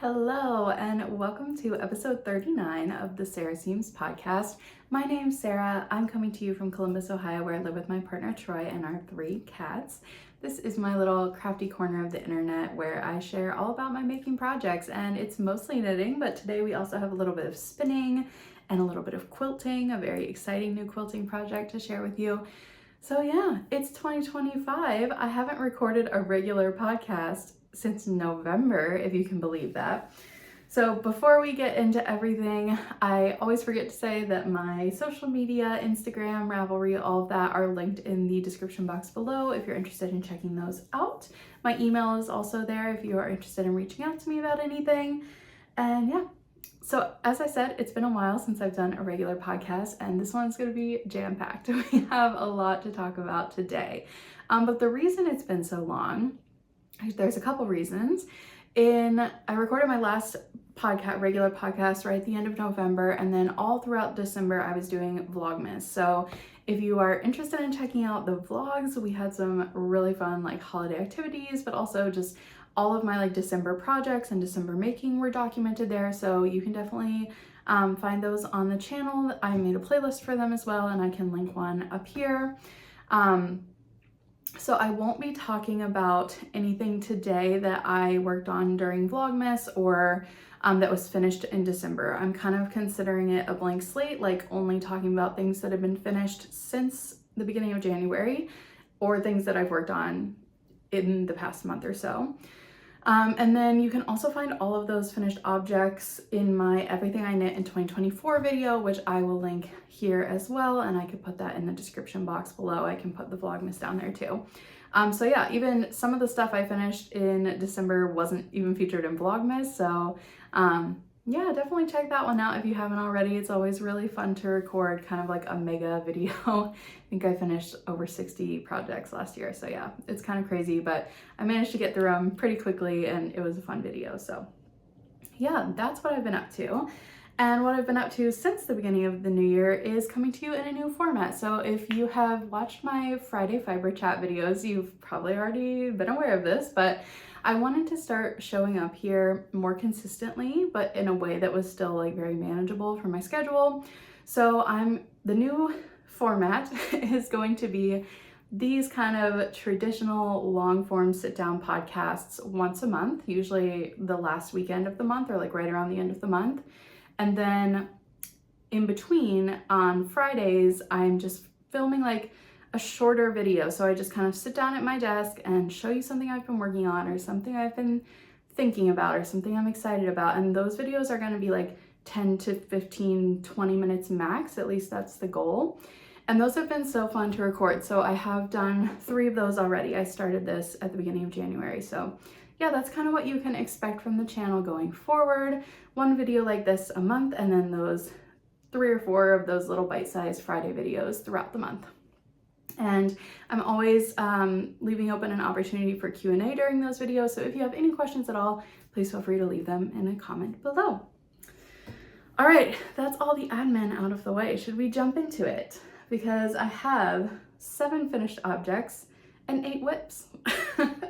Hello, and welcome to episode 39 of the Sarah Seams podcast. My name's Sarah. I'm coming to you from Columbus, Ohio, where I live with my partner Troy and our 3 cats. This is my little crafty corner of the internet where I share all about my making projects, and it's mostly knitting, but today we also have a little bit of spinning and a little bit of quilting, a very exciting new quilting project to share with you. So yeah, it's 2025. I haven't recorded a regular podcast since November, if you can believe that. So before we get into everything, I always forget to say that my social media, Instagram, Ravelry, all of that are linked in the description box below if you're interested in checking those out. My email is also there if you are interested in reaching out to me about anything. And yeah, so as I said, it's been a while since I've done a regular podcast, and this one's going to be jam-packed. We have a lot to talk about today. But the reason it's been so long, there's a couple reasons. I recorded my last regular podcast right at the end of November, and then all throughout December I was doing Vlogmas. So if you are interested in checking out the vlogs, we had some really fun holiday activities, but also just all of my December projects and December making were documented there. So you can definitely find those on the channel. I made a playlist for them as well, and I can link one up here. So I won't be talking about anything today that I worked on during Vlogmas or that was finished in December. I'm kind of considering it a blank slate, only talking about things that have been finished since the beginning of January or things that I've worked on in the past month or so. And then you can also find all of those finished objects in my Everything I Knit in 2024 video, which I will link here as well, and I could put that in the description box below. I can put the Vlogmas down there too. So yeah, even some of the stuff I finished in December wasn't even featured in Vlogmas, so yeah, definitely check that one out if you haven't already. It's always really fun to record kind of like a mega video. I think I finished over 60 projects last year, so yeah, it's kind of crazy, but I managed to get through them pretty quickly and it was a fun video. So yeah, that's what I've been up to. And what I've been up to since the beginning of the new year is coming to you in a new format. So if you have watched my Friday Fiber Chat videos, you've probably already been aware of this, but I wanted to start showing up here more consistently, but in a way that was still very manageable for my schedule. So the new format is going to be these kind of traditional long form sit down podcasts once a month, usually the last weekend of the month or right around the end of the month. And then in between on Fridays, I'm just filming a shorter video. So I just kind of sit down at my desk and show you something I've been working on or something I've been thinking about or something I'm excited about. And those videos are going to be 10 to 15, 20 minutes max. At least that's the goal. And those have been so fun to record. So I have done 3 of those already. I started this at the beginning of January. So yeah, that's kind of what you can expect from the channel going forward. 1 video like this a month, and then those 3 or 4 of those little bite-sized Friday videos throughout the month. And I'm always leaving open an opportunity for Q&A during those videos. So if you have any questions at all, please feel free to leave them in a comment below. All right, that's all the admin out of the way. Should we jump into it? Because I have 7 finished objects and 8 WIPs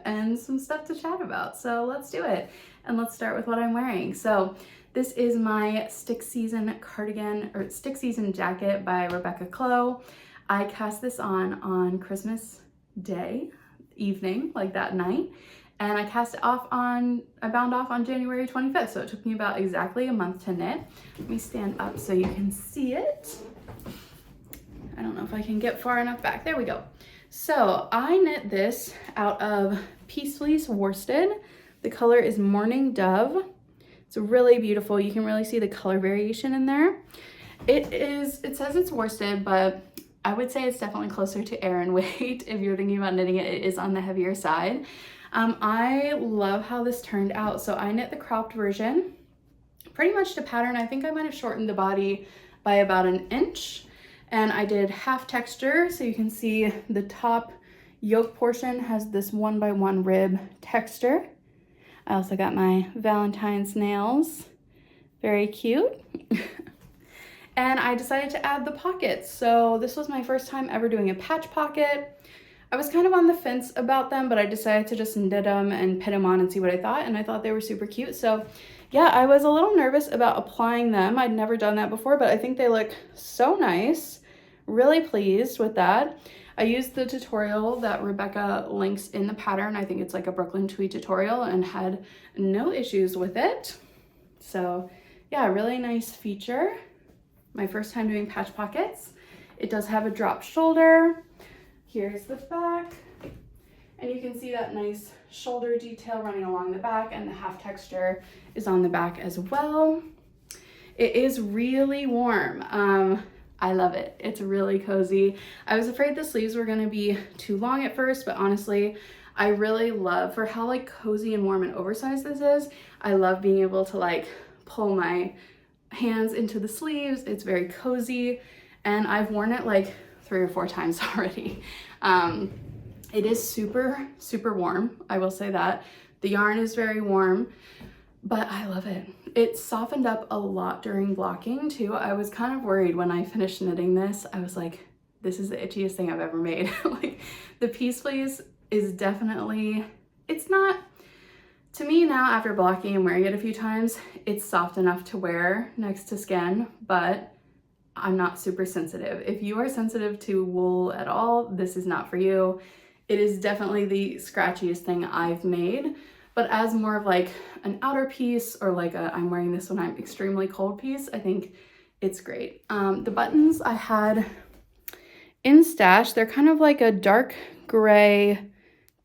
and some stuff to chat about. So let's do it. And let's start with what I'm wearing. So this is my Stick Season cardigan or Stick Season jacket by Rebecca Clow. I cast this on Christmas Day evening, that night. And I bound off on January 25th. So it took me about exactly a month to knit. Let me stand up so you can see it. I don't know if I can get far enough back. There we go. So I knit this out of Peace Fleece worsted. The color is Morning Dove. It's really beautiful. You can really see the color variation in there. It says it's worsted, but I would say it's definitely closer to Aran weight. If you're thinking about knitting it, it is on the heavier side. I love how this turned out. So I knit the cropped version, pretty much to pattern. I think I might have shortened the body by about 1 inch. And I did half texture, so you can see the top yoke portion has this 1x1 rib texture. I also got my Valentine's nails, very cute. And I decided to add the pockets. So this was my first time ever doing a patch pocket. I was kind of on the fence about them, but I decided to just knit them and pin them on and see what I thought, and I thought they were super cute. So yeah, I was a little nervous about applying them. I'd never done that before, but I think they look so nice. Really pleased with that. I used the tutorial that Rebecca links in the pattern. I think it's like a Brooklyn Tweed tutorial, and had no issues with it. So yeah, really nice feature. My first time doing patch pockets. It does have a drop shoulder. Here's the back. And you can see that nice shoulder detail running along the back, and the half texture is on the back as well. It is really warm. I love it. It's really cozy. I was afraid the sleeves were gonna be too long at first, but honestly, I really love, for how like cozy and warm and oversized this is, I love being able to like pull my hands into the sleeves. It's very cozy, and I've worn it like 3 or 4 times already. It is super, super warm. I will say that. The yarn is very warm, but I love it. It softened up a lot during blocking too. I was kind of worried when I finished knitting this. I was like, this is the itchiest thing I've ever made. Like, the piece fleece is definitely, it's not, to me now after blocking and wearing it a few times, it's soft enough to wear next to skin, but I'm not super sensitive. If you are sensitive to wool at all, this is not for you. It is definitely the scratchiest thing I've made, but as more of like an outer piece, or like a I'm wearing this when I'm extremely cold piece, I think it's great. The buttons I had in stash, they're kind of like a dark gray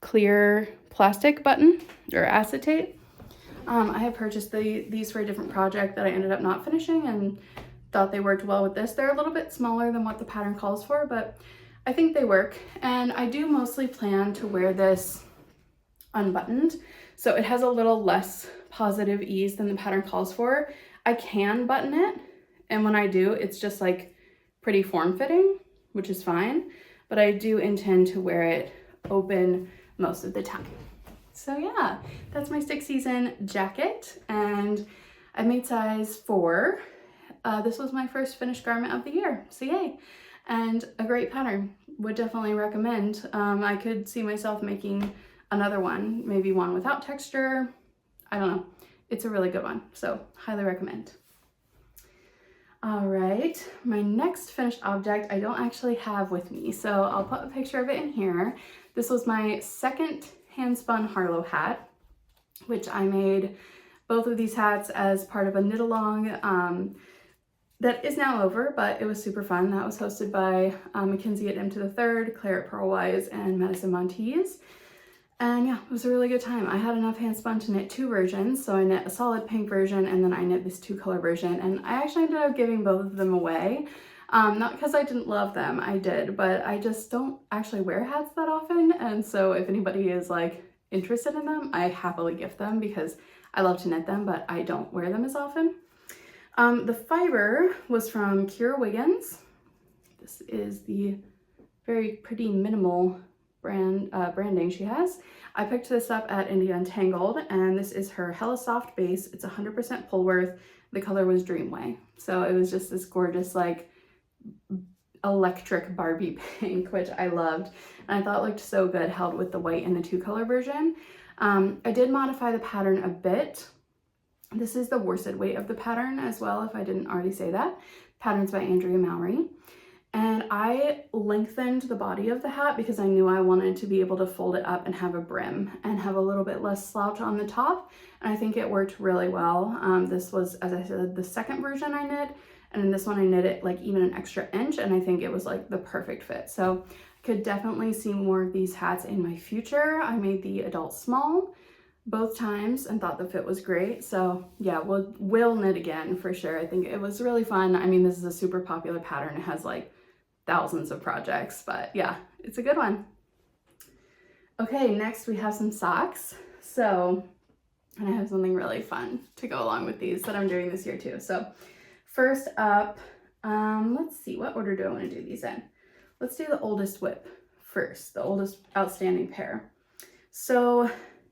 clear plastic button or acetate. I had purchased these for a different project that I ended up not finishing, and thought they worked well with this. They're a little bit smaller than what the pattern calls for, but I think they work. And I do mostly plan to wear this unbuttoned, so it has a little less positive ease than the pattern calls for. I can button it, and when I do, it's just like pretty form-fitting, which is fine, but I do intend to wear it open most of the time. So yeah, that's my stick season jacket, and I made size 4. This was my first finished garment of the year, so yay. And a great pattern, would definitely recommend. I could see myself making another one, maybe one without texture. I don't know, it's a really good one, so highly recommend. All right, my next finished object I don't actually have with me, so I'll put a picture of it in here. This was my second hand-spun Harlow hat, which I made both of these hats as part of a knit along that is now over, but it was super fun. That was hosted by Mackenzie at M to the Third, Claire at Pearlwise, and Madison Montees. And yeah, it was a really good time. I had enough handspun to knit 2 versions, so I knit a solid pink version, and then I knit this 2-color version, and I actually ended up giving both of them away. Not because I didn't love them, I did, but I just don't actually wear hats that often, and so if anybody is like interested in them, I happily gift them because I love to knit them, but I don't wear them as often. The fiber was from Kira Wiggins. This is the very pretty minimal branding she has. I picked this up at India Untangled, and this is her Hella Soft base. It's 100% Pullworth. The color was Dreamway. So it was just this gorgeous like electric Barbie pink, which I loved. And I thought it looked so good held with the white in the 2-color version. I did modify the pattern a bit. This is the worsted weight of the pattern as well, if I didn't already say that. Pattern's by Andrea Mallory. And I lengthened the body of the hat because I knew I wanted to be able to fold it up and have a brim and have a little bit less slouch on the top. And I think it worked really well. This was, as I said, the second version I knit. And in this one I knit it like even an extra inch, and I think it was like the perfect fit. So I could definitely see more of these hats in my future. I made the adult small both times and thought the fit was great. So yeah, we'll knit again for sure. I think it was really fun. I mean, this is a super popular pattern. It has like thousands of projects, but yeah, it's a good one. Okay, next we have some socks. So, and I have something really fun to go along with these that I'm doing this year too. So first up, let's see, what order do I want to do these in? Let's do the oldest WIP first, the oldest outstanding pair. So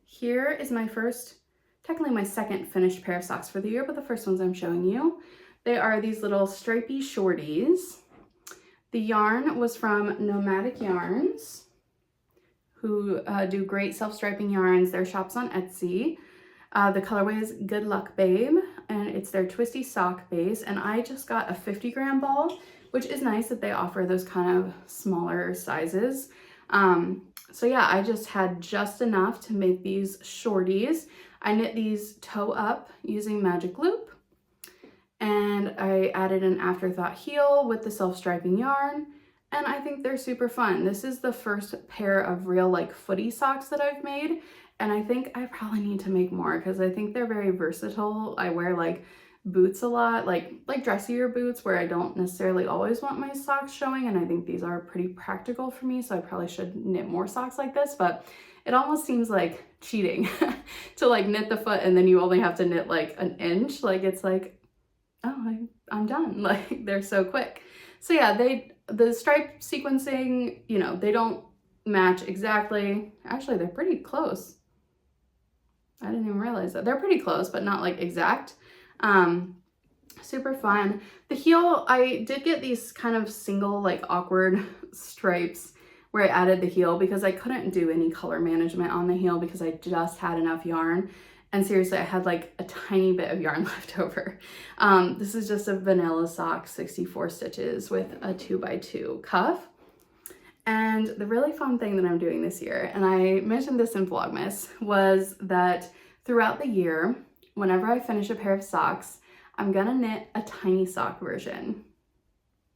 here is my first, technically my second finished pair of socks for the year, but the first ones I'm showing you. They are these little stripy shorties. The yarn was from Nomadic Yarns, who do great self-striping yarns. Their shop's on Etsy. The colorway is Good Luck Babe, and it's their twisty sock base. And I just got a 50-gram ball, which is nice that they offer those kind of smaller sizes. So yeah, I just had just enough to make these shorties. I knit these toe up using magic loop, and I added an afterthought heel with the self-striping yarn, and I think they're super fun. This is the first pair of real like footy socks that I've made, and I think I probably need to make more because I think they're very versatile. I wear like boots a lot, like dressier boots where I don't necessarily always want my socks showing, and I think these are pretty practical for me, so I probably should knit more socks like this. But it almost seems like cheating to like knit the foot and then you only have to knit like an inch. Like it's like, oh, I'm done. Like they're so quick. So yeah, the stripe sequencing, you know, they don't match exactly. Actually, they're pretty close. I didn't even realize that. They're pretty close, but not like exact. Super fun. The heel, I did get these kind of single like awkward stripes where I added the heel because I couldn't do any color management on the heel because I just had enough yarn. And seriously, I had like a tiny bit of yarn left over. This is just a vanilla sock, 64 stitches with a 2x2 cuff. And the really fun thing that I'm doing this year, and I mentioned this in Vlogmas, was that throughout the year, whenever I finish a pair of socks, I'm gonna knit a tiny sock version.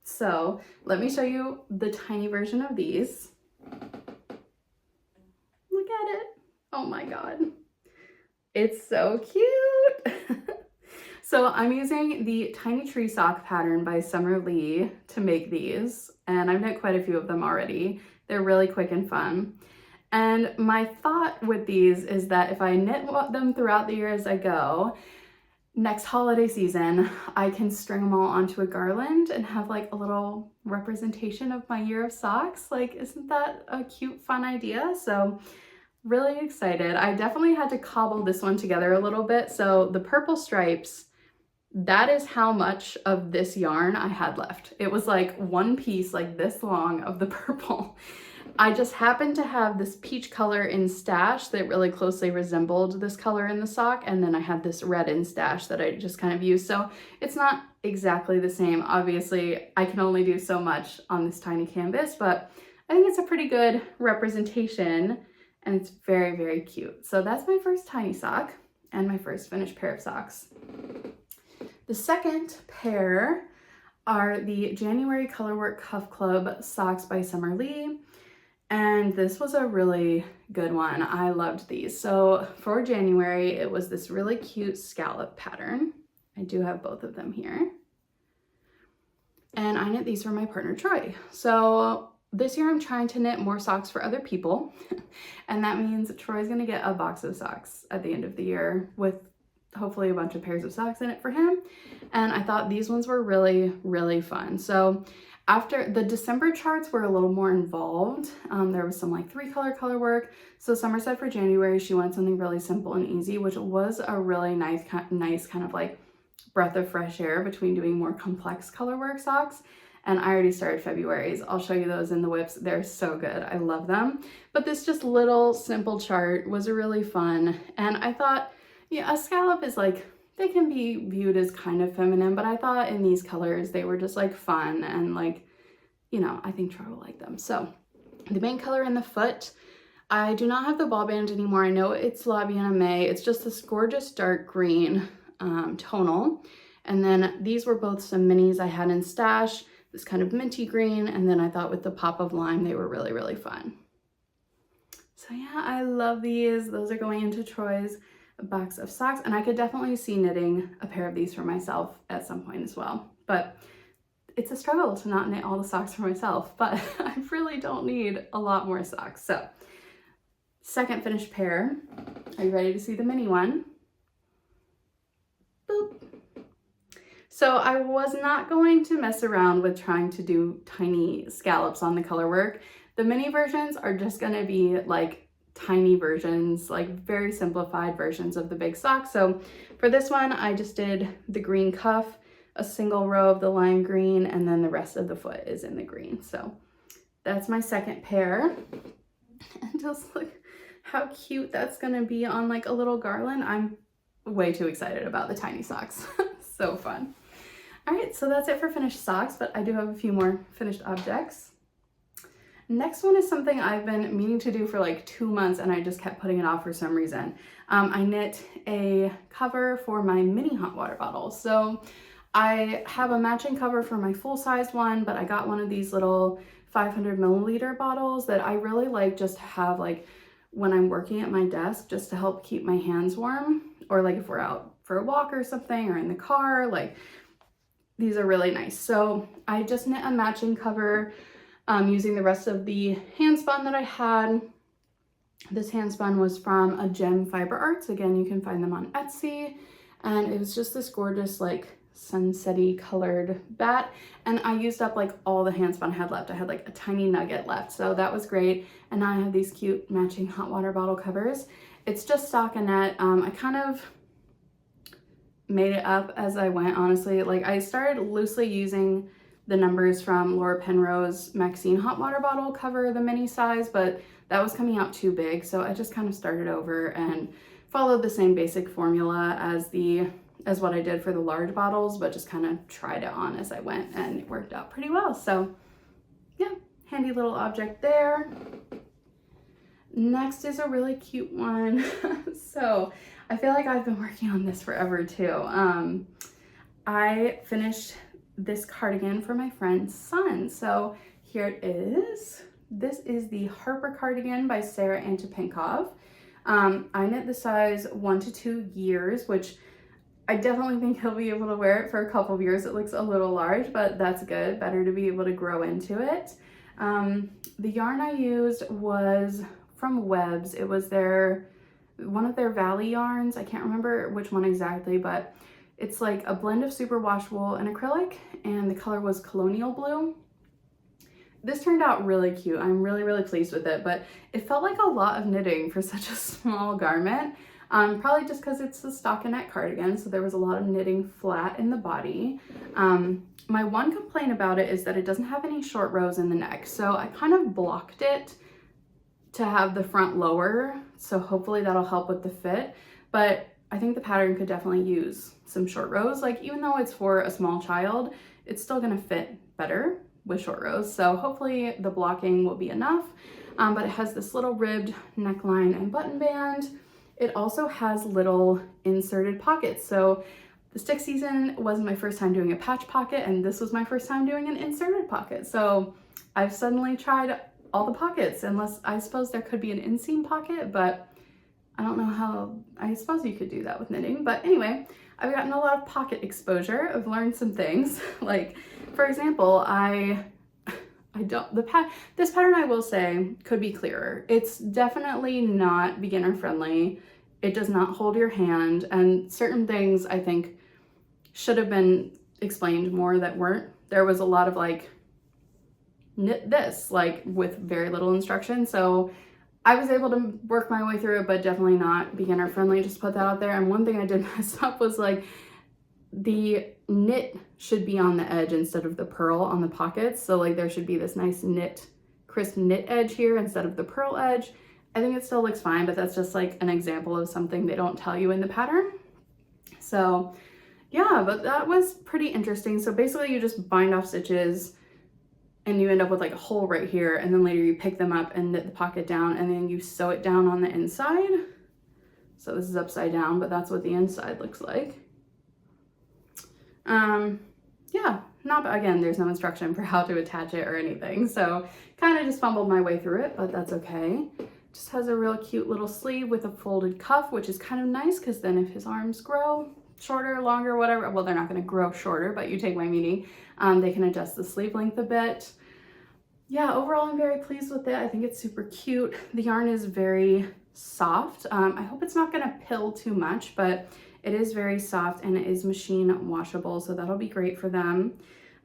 So let me show you the tiny version of these. Look at it. Oh my God. It's so cute. So I'm using the Tiny Tree Sock pattern by Summer Lee to make these, and I've knit quite a few of them already. They're really quick and fun. And my thought with these is that if I knit them throughout the year as I go, next holiday season, I can string them all onto a garland and have like a little representation of my year of socks. Like, isn't that a cute, fun idea? So really excited. I definitely had to cobble this one together a little bit. So the purple stripes, that is how much of this yarn I had left. It was like one piece like this long of the purple. I just happened to have this peach color in stash that really closely resembled this color in the sock, and then I had this red in stash that I just kind of used. So it's not exactly the same. Obviously, I can only do so much on this tiny canvas, but I think it's a pretty good representation, and it's very, very cute. So that's my first tiny sock and my first finished pair of socks. The second pair are the January Colorwork Cuff Club socks by Summer Lee. And this was a really good one. I loved these. So for January, it was this really cute scallop pattern. I do have both of them here. And I knit these for my partner, Troy. So this year I'm trying to knit more socks for other people. And that means Troy's gonna get a box of socks at the end of the year with hopefully a bunch of pairs of socks in it for him. And I thought these ones were really, really fun. So after the December charts were a little more involved, there was some like 3-color color work. So Summer said for January, she wanted something really simple and easy, which was a really nice kind of like breath of fresh air between doing more complex color work socks. And I already started February's. I'll show you those in the WIPs. They're so good. I love them. But this just little simple chart was really fun. And I thought, yeah, a scallop is like, they can be viewed as kind of feminine, but I thought in these colors, they were just like fun and like, you know, I think Troy will like them. So the main color in the foot, I do not have the ball band anymore. I know it's La Biena May. It's just this gorgeous dark green tonal. And then these were both some minis I had in stash, this kind of minty green. And then I thought with the pop of lime, they were really, really fun. So yeah, I love these. Those are going into Troy's box of socks, and I could definitely see knitting a pair of these for myself at some point as well. But it's a struggle to not knit all the socks for myself, but I really don't need a lot more socks. So second finished pair. Are you ready to see the mini one? Boop. So I was not going to mess around with trying to do tiny scallops on the color work. The mini versions are just gonna be like tiny versions, like very simplified versions of the big sock. So for this one, I just did the green cuff, a single row of the lime green, and then the rest of the foot is in the green. So that's my second pair. And just look how cute that's gonna be on like a little garland. I'm way too excited about the tiny socks. So fun. All right, so that's it for finished socks, but I do have a few more finished objects. Next one is something I've been meaning to do for like 2 months and I just kept putting it off for some reason. I knit a cover for my mini hot water bottle. So I have a matching cover for my full-size one, but I got one of these little 500 milliliter bottles that I really like just to have like when I'm working at my desk, just to help keep my hands warm, or like if we're out for a walk or something or in the car, like these are really nice. So I just knit a matching cover using the rest of the handspun that I had. This handspun was from a Gem Fiber Arts. Again, you can find them on Etsy. And it was just this gorgeous like sunsetty colored bat. And I used up like all the handspun I had left. I had like a tiny nugget left. So that was great. And now I have these cute matching hot water bottle covers. It's just stockinette. I kind of made it up as I went, honestly. Like I started loosely using the numbers from Laura Penrose Maxine hot water bottle cover, the mini size, but that was coming out too big. So I just kind of started over and followed the same basic formula as what I did for the large bottles, but just kind of tried it on as I went and it worked out pretty well. So yeah, handy little object there. Next is a really cute one. So I feel like I've been working on this forever too. I finished this cardigan for my friend's son. So here it is. This is the Harper cardigan by Sarah Antopinkov. I knit the size 1 to 2 years, which I definitely think he'll be able to wear it for a couple of years. It looks a little large, but that's good. Better to be able to grow into it. The yarn I used was from Webs. It was one of their Valley yarns. I can't remember which one exactly, but it's like a blend of superwash wool and acrylic, and the color was Colonial Blue. This turned out really cute. I'm really, really pleased with it, but it felt like a lot of knitting for such a small garment. Probably just because it's a stockinette cardigan, so there was a lot of knitting flat in the body. My one complaint about it is that it doesn't have any short rows in the neck, so I kind of blocked it to have the front lower, so hopefully that'll help with the fit. But I think the pattern could definitely use some short rows. Like even though it's for a small child, it's still gonna fit better with short rows. So hopefully the blocking will be enough. But it has this little ribbed neckline and button band. It also has little inserted pockets. So the stick season wasn't my first time doing a patch pocket, and this was my first time doing an inserted pocket. So I've suddenly tried all the pockets, unless I suppose there could be an inseam pocket, but I don't know how. I suppose you could do that with knitting. But anyway, I've gotten a lot of pocket exposure. I've learned some things. Like, for example, this pattern, I will say, could be clearer. It's definitely not beginner friendly. It does not hold your hand, and certain things I think should have been explained more that weren't. There was a lot of like, knit this, like with very little instruction. So I was able to work my way through it, but definitely not beginner friendly, just put that out there. And one thing I did mess up was like the knit should be on the edge instead of the purl on the pockets. So like there should be this nice knit, crisp knit edge here instead of the purl edge. I think it still looks fine, but that's just like an example of something they don't tell you in the pattern. So yeah, but that was pretty interesting. So basically you just bind off stitches and you end up with like a hole right here, and then later you pick them up and knit the pocket down, and then you sew it down on the inside. So this is upside down, but that's what the inside looks like. Yeah, again, there's no instruction for how to attach it or anything, so kind of just fumbled my way through it, but that's okay. Just has a real cute little sleeve with a folded cuff, which is kind of nice because then if his arms grow shorter, longer, whatever, well, they're not going to grow shorter, but you take my meaning, they can adjust the sleeve length a bit. Yeah, overall I'm very pleased with it. I think it's super cute. The yarn is very soft. I hope it's not going to pill too much, but it is very soft and it is machine washable, so that'll be great for them.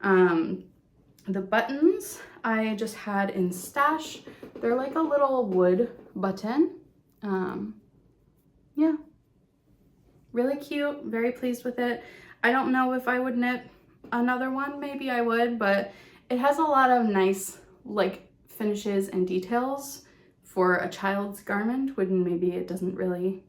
The buttons I just had in stash. They're like a little wood button. Yeah, really cute, very pleased with it. I don't know if I would knit another one, maybe I would, but it has a lot of nice like finishes and details for a child's garment when maybe it doesn't really,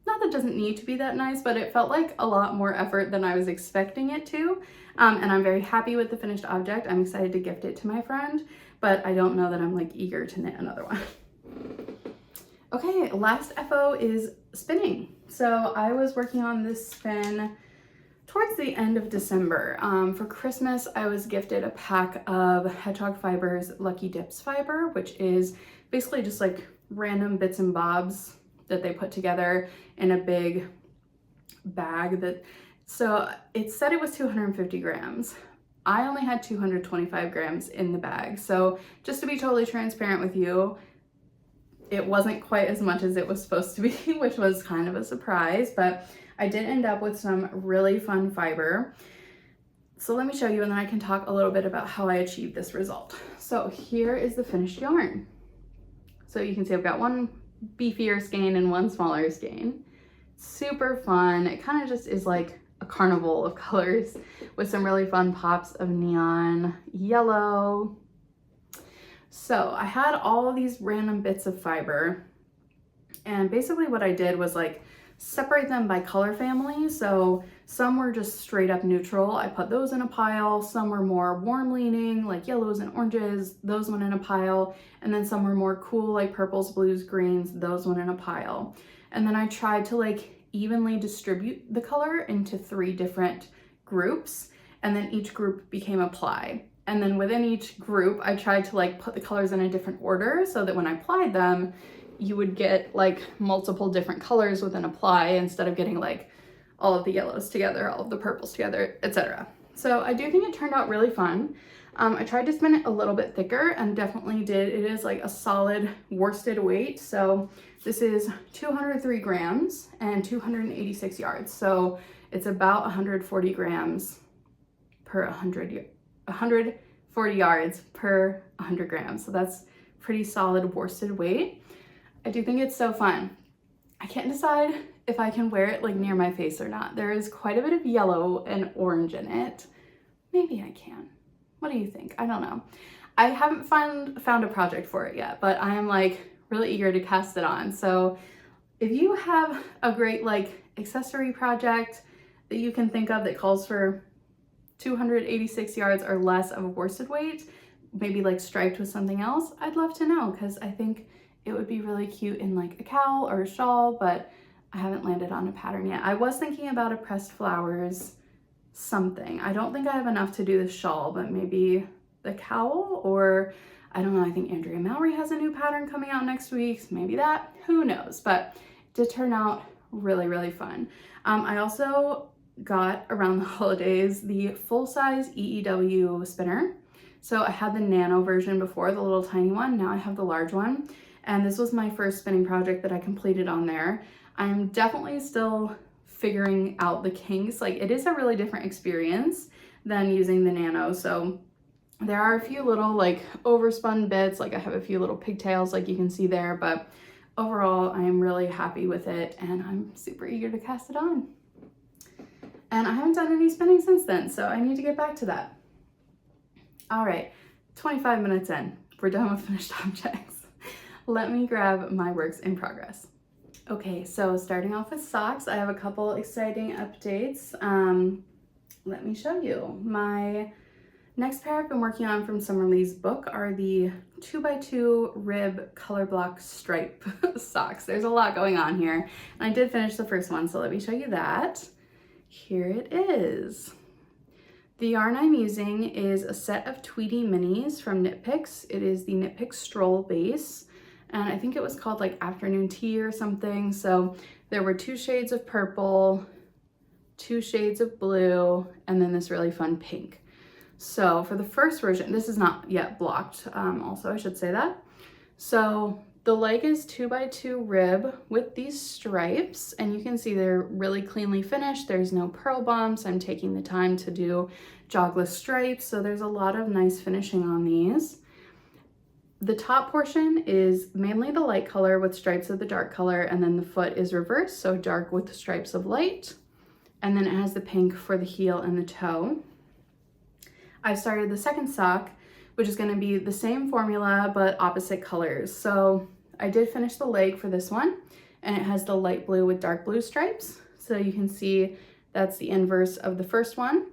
not that it doesn't need to be that nice, but it felt like a lot more effort than I was expecting it to. And I'm very happy with the finished object. I'm excited to gift it to my friend, but I don't know that I'm like eager to knit another one. Okay, last FO is spinning. So I was working on this spin towards the end of December. For Christmas, I was gifted a pack of Hedgehog Fibers Lucky Dips fiber, which is basically just like random bits and bobs that they put together in a big bag. So it said it was 250 grams. I only had 225 grams in the bag. So just to be totally transparent with you, it wasn't quite as much as it was supposed to be, which was kind of a surprise, but I did end up with some really fun fiber. So let me show you and then I can talk a little bit about how I achieved this result. So here is the finished yarn. So you can see I've got one beefier skein and one smaller skein. Super fun. It kind of just is like a carnival of colors with some really fun pops of neon yellow. So I had all of these random bits of fiber, and basically what I did was like separate them by color family. So some were just straight up neutral. I put those in a pile. Some were more warm leaning, like yellows and oranges. Those went in a pile. And then some were more cool, like purples, blues, greens. Those went in a pile. And then I tried to like evenly distribute the color into 3 different groups. And then each group became a ply. And then within each group, I tried to like put the colors in a different order so that when I applied them, you would get like multiple different colors within a ply instead of getting like all of the yellows together, all of the purples together, etc. So I do think it turned out really fun. I tried to spin it a little bit thicker and definitely did. It is like a solid worsted weight. So this is 203 grams and 286 yards. So it's about 140 grams per 140 yards per 100 grams. So that's pretty solid worsted weight. I do think it's so fun. I can't decide if I can wear it like near my face or not. There is quite a bit of yellow and orange in it. Maybe I can. What do you think? I don't know. I haven't found a project for it yet, but I am like really eager to cast it on. So if you have a great like accessory project that you can think of that calls for 286 yards or less of a worsted weight, maybe like striped with something else, I'd love to know, because I think it would be really cute in like a cowl or a shawl, but I haven't landed on a pattern yet. I was thinking about a pressed flowers something. I don't think I have enough to do the shawl, but maybe the cowl, or I don't know, I think Andrea Mallory has a new pattern coming out next week, so maybe that, who knows, but it did turn out really, really fun. I also got around the holidays the full-size EEW spinner. So I had the nano version before, the little tiny one. Now I have the large one. And this was my first spinning project that I completed on there. I'm definitely still figuring out the kinks. Like, it is a really different experience than using the nano. So there are a few little like overspun bits, like I have a few little pigtails like you can see there, but overall I am really happy with it and I'm super eager to cast it on. And I haven't done any spinning since then, so I need to get back to that. All right, 25 minutes in, we're done with finished objects. Let me grab my works in progress. Okay, so starting off with socks, I have a couple exciting updates. Let me show you. My next pair I've been working on from Summer Lee's book are the 2x2 rib color block stripe socks. There's a lot going on here, and I did finish the first one, so let me show you that. Here it is. The yarn I'm using is a set of Tweety minis from Knit Picks. It is the Knit Picks Stroll base, and I think it was called like Afternoon Tea or something. So there were 2 shades of purple, 2 shades of blue, and then this really fun pink. So for the first version, this is not yet blocked, also I should say that. So the leg is 2x2 rib with these stripes, and you can see they're really cleanly finished. There's no purl bumps. I'm taking the time to do jogless stripes, so there's a lot of nice finishing on these. The top portion is mainly the light color with stripes of the dark color, and then the foot is reversed, so dark with stripes of light. And then it has the pink for the heel and the toe. I started the second sock, which is going to be the same formula but opposite colors. So I did finish the leg for this one, and it has the light blue with dark blue stripes. So you can see that's the inverse of the first one.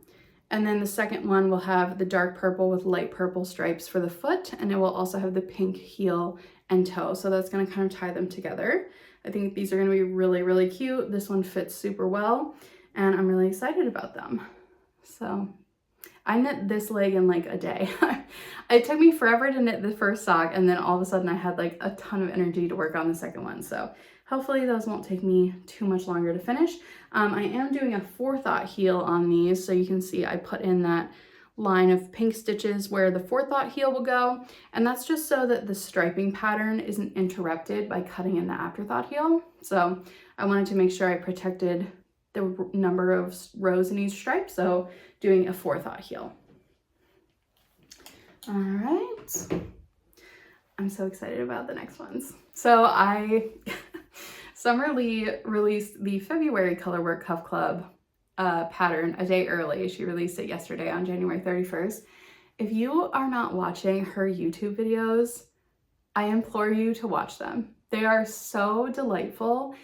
And then the second one will have the dark purple with light purple stripes for the foot, and it will also have the pink heel and toe. So that's gonna kind of tie them together. I think these are gonna be really, really cute. This one fits super well, and I'm really excited about them. So I knit this leg in like a day. It took me forever to knit the first sock, and then all of a sudden I had like a ton of energy to work on the second one. So hopefully those won't take me too much longer to finish. I am doing a forethought heel on these, so you can see I put in that line of pink stitches where the forethought heel will go, and that's just so that the striping pattern isn't interrupted by cutting in the afterthought heel. So I wanted to make sure I protected the number of rows in each stripe, so doing a forethought heel. All right, I'm so excited about the next ones. So Summer Lee released the February Colorwork Cuff Club pattern a day early. She released it yesterday on January 31st. If you are not watching her YouTube videos, I implore you to watch them. They are so delightful.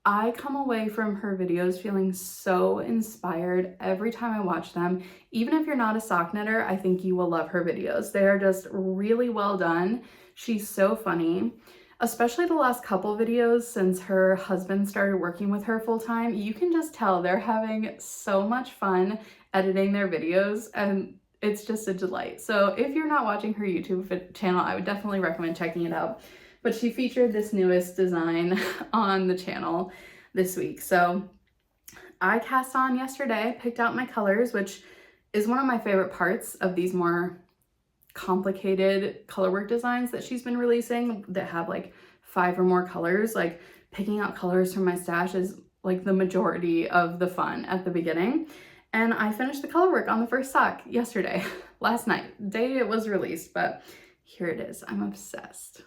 I come away from her videos feeling so inspired every time I watch them. Even if you're not a sock knitter, I think you will love her videos. They are just really well done. She's so funny. Especially the last couple videos since her husband started working with her full time, you can just tell they're having so much fun editing their videos, and it's just a delight. So if you're not watching her YouTube channel, I would definitely recommend checking it out. But she featured this newest design on the channel this week. So I cast on yesterday, picked out my colors, which is one of my favorite parts of these more complicated colorwork designs that she's been releasing that have like 5 or more colors. Like picking out colors from my stash is like the majority of the fun at the beginning. And I finished the colorwork on the first sock yesterday, last night, day it was released, but here it is. I'm obsessed.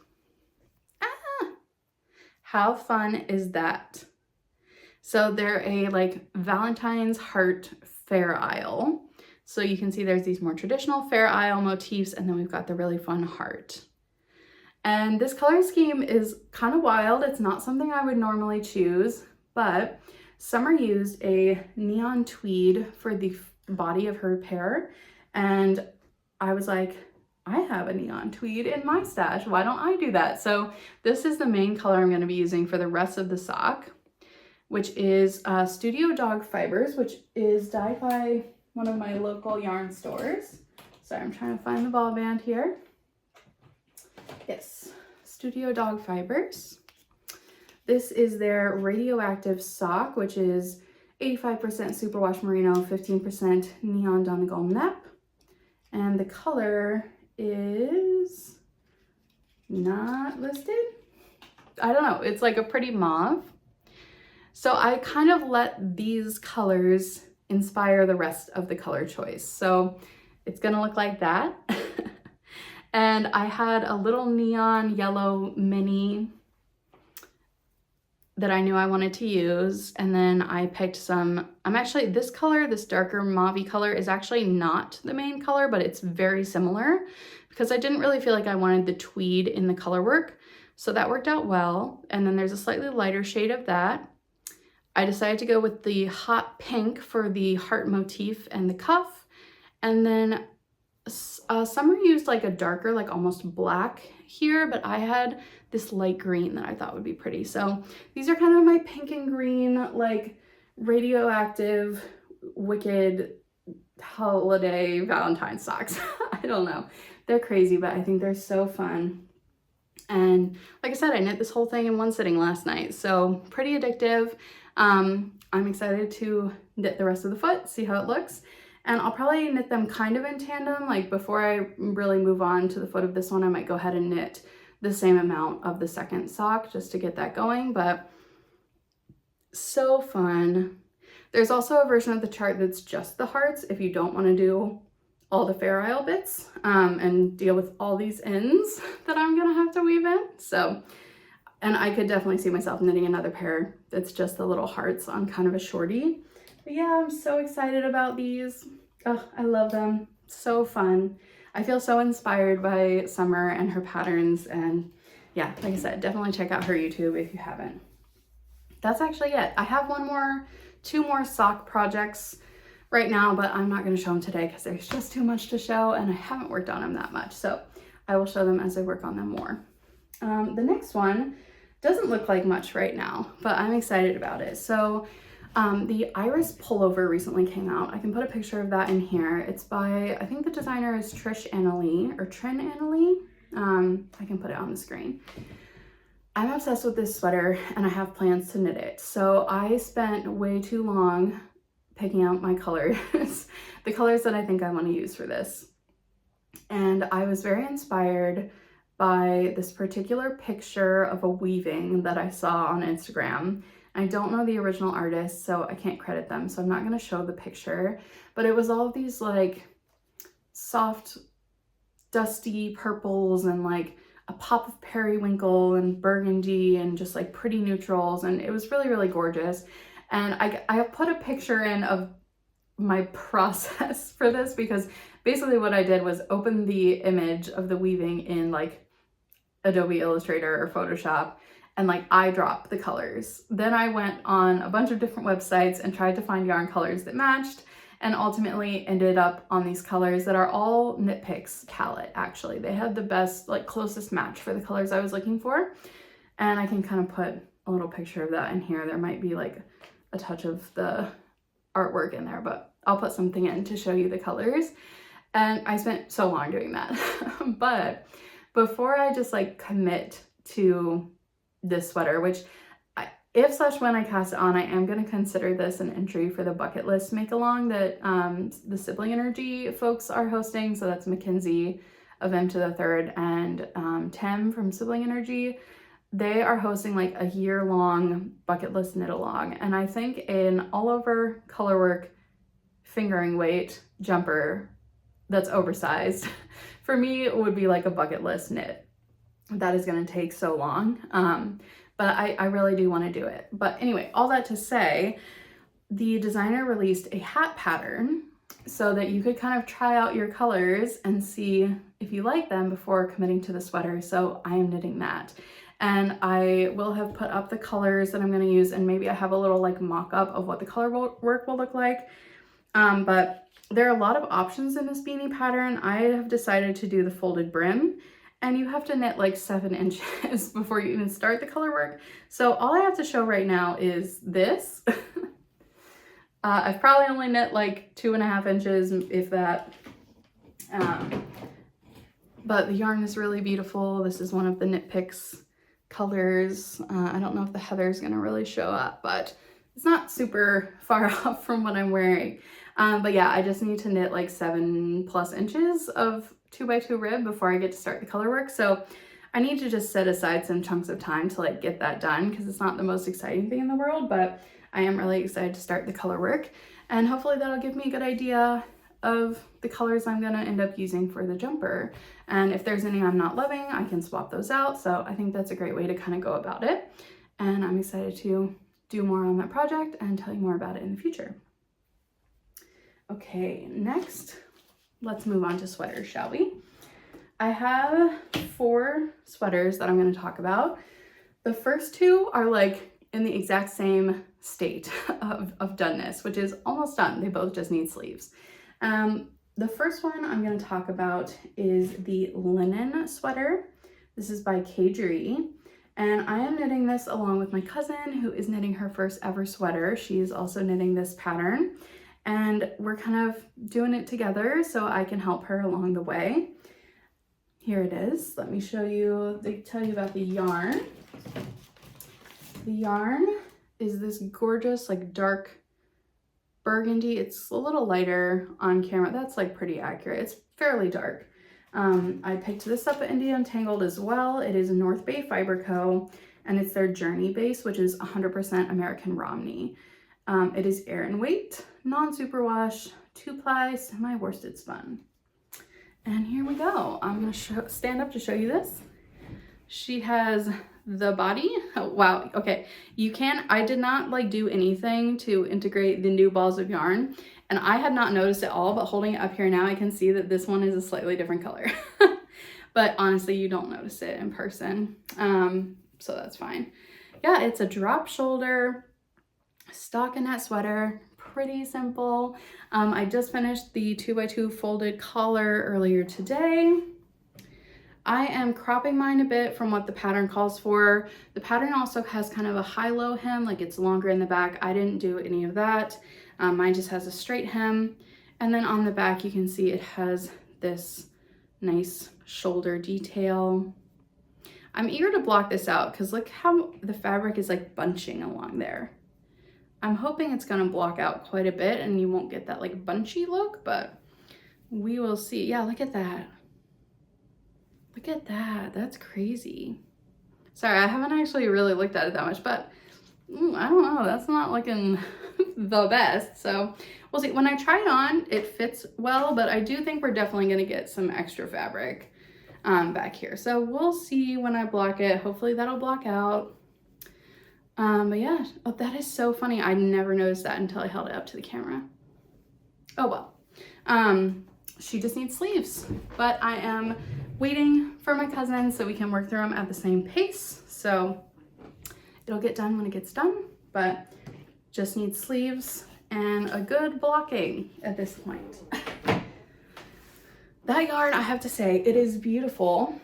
How fun is that? So they're a like Valentine's heart Fair Isle. So you can see there's these more traditional Fair Isle motifs, and then we've got the really fun heart. And this color scheme is kind of wild. It's not something I would normally choose, but Summer used a neon tweed for the body of her pair, and I was like, I have a neon tweed in my stash. Why don't I do that? So this is the main color I'm going to be using for the rest of the sock, which is Studio Dog Fibers, which is dyed by one of my local yarn stores. Sorry, I'm trying to find the ball band here. Yes, Studio Dog Fibers. This is their radioactive sock, which is 85% superwash merino, 15% neon Donegal nep. And the color is not listed. I don't know, it's like a pretty mauve. So I kind of let these colors inspire the rest of the color choice. So it's gonna look like that. And I had a little neon yellow mini that I knew I wanted to use. And then I picked some, this color, this darker mauve color is actually not the main color, but it's very similar because I didn't really feel like I wanted the tweed in the color work. So that worked out well. And then there's a slightly lighter shade of that. I decided to go with the hot pink for the heart motif and the cuff. And then Summer used like a darker, like almost black here, but I had this light green that I thought would be pretty. So these are kind of my pink and green, like radioactive, wicked holiday Valentine's socks. I don't know. They're crazy, but I think they're so fun. And like I said, I knit this whole thing in one sitting last night. So pretty addictive. I'm excited to knit the rest of the foot, see how it looks. And I'll probably knit them kind of in tandem. Like before I really move on to the foot of this one, I might go ahead and knit the same amount of the second sock just to get that going, but so fun. There's also a version of the chart that's just the hearts if you don't want to do all the Fair Isle bits and deal with all these ends that I'm gonna have to weave in. So, and I could definitely see myself knitting another pair that's just the little hearts on kind of a shorty. But yeah, I'm so excited about these. Oh, I love them. So fun. I feel so inspired by Summer and her patterns, and yeah, like I said, definitely check out her YouTube if you haven't. That's actually it. I have two more sock projects right now, but I'm not going to show them today because there's just too much to show and I haven't worked on them that much. So I will show them as I work on them more. The next one doesn't look like much right now, but I'm excited about it. So the Iris pullover recently came out. I can put a picture of that in here. It's by, I think the designer is Trin Annalee. I can put it on the screen. I'm obsessed with this sweater and I have plans to knit it. So I spent way too long picking out my colors, the colors that I think I want to use for this. And I was very inspired by this particular picture of a weaving that I saw on Instagram. I don't know the original artist, so I can't credit them, so I'm not going to show the picture, but it was all of these like soft, dusty purples and like a pop of periwinkle and burgundy and just like pretty neutrals, and it was really, really gorgeous. And I put a picture in of my process for this because basically what I did was open the image of the weaving in like Adobe Illustrator or Photoshop and like I dropped the colors. Then I went on a bunch of different websites and tried to find yarn colors that matched, and ultimately ended up on these colors that are all Knit Picks Calit. Actually, they had the best, like closest match for the colors I was looking for. And I can kind of put a little picture of that in here. There might be like a touch of the artwork in there, but I'll put something in to show you the colors. And I spent so long doing that. But before I just like commit to this sweater, which if/when I cast it on, I am going to consider this an entry for the bucket list make along that the Sibling Energy folks are hosting. So that's Mackenzie of M to the Third and Tim from Sibling Energy. They are hosting like a year-long bucket list knit along, and I think an all-over colorwork fingering weight jumper that's oversized for me would be like a bucket list knit. That is going to take so long, but I really do want to do it. But anyway, all that to say, the designer released a hat pattern so that you could kind of try out your colors and see if you like them before committing to the sweater. So I am knitting that. And I will have put up the colors that I'm going to use, and maybe I have a little like mock-up of what the color work will look like. But there are a lot of options in this beanie pattern. I have decided to do the folded brim, and you have to knit like 7 inches before you even start the color work. So all I have to show right now is this. I've probably only knit like 2.5 inches, if that. But the yarn is really beautiful. This is one of the Knit Picks colors. I don't know if the heather is going to really show up, but it's not super far off from what I'm wearing. But yeah, I just need to knit like 7+ inches of 2x2 rib before I get to start the color work. So I need to just set aside some chunks of time to like get that done, because it's not the most exciting thing in the world, but I am really excited to start the color work, and hopefully that'll give me a good idea of the colors I'm gonna end up using for the jumper. And if there's any I'm not loving, I can swap those out. So I think that's a great way to kind of go about it. And I'm excited to do more on that project and tell you more about it in the future. Okay, next, let's move on to sweaters, shall we? I have 4 sweaters that I'm gonna talk about. The first 2 are like in the exact same state of doneness, which is almost done. They both just need sleeves. The first one I'm going to talk about is the linen sweater. This is by Kadri, and I am knitting this along with my cousin, who is knitting her first ever sweater. She is also knitting this pattern, and we're kind of doing it together so I can help her along the way. Here it is. Let me show you, tell you about the yarn. The yarn is this gorgeous, like dark burgundy. It's a little lighter on camera. That's like pretty accurate. It's fairly dark. I picked this up at India Untangled as well. It is North Bay Fiber Co. and it's their Journey base, which is 100% American Romney. It is Aran weight, non-superwash, 2-ply, semi-worsted spun. And here we go. I'm gonna stand up to show you this. She has the body. Oh, wow. Okay. I did not like do anything to integrate the new balls of yarn, and I had not noticed at all, but holding it up here now, I can see that this one is a slightly different color. but honestly, you don't notice it in person. So that's fine. Yeah, it's a drop shoulder stockinette sweater, pretty simple. I just finished the 2x2 folded collar earlier today. I am cropping mine a bit from what the pattern calls for. The pattern also has kind of a high-low hem, like it's longer in the back. I didn't do any of that. Mine just has a straight hem. And then on the back, you can see it has this nice shoulder detail. I'm eager to block this out because look how the fabric is like bunching along there. I'm hoping it's gonna block out quite a bit and you won't get that like bunchy look, but we will see. Yeah, look at that. Look at that, that's crazy. Sorry, I haven't actually really looked at it that much, but I don't know, that's not looking the best. So we'll see. When I try it on, it fits well, but I do think we're definitely gonna get some extra fabric back here. So we'll see when I block it. Hopefully that'll block out. But yeah, oh, that is so funny. I never noticed that until I held it up to the camera. Oh well. She just needs sleeves, but I am waiting for my cousin so we can work through them at the same pace. So it'll get done when it gets done, but just needs sleeves and a good blocking at this point. That yarn, I have to say, it is beautiful.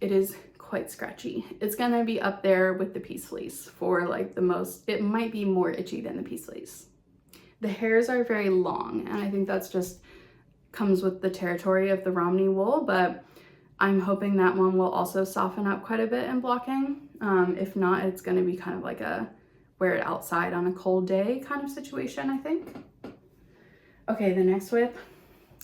It is quite scratchy. It's gonna be up there with the piece fleece for like the most, it might be more itchy than the piece fleece. The hairs are very long, and I think that's just comes with the territory of the Romney wool, but I'm hoping that one will also soften up quite a bit in blocking. If not, it's gonna be kind of like a wear it outside on a cold day kind of situation, I think. Okay, the next WIP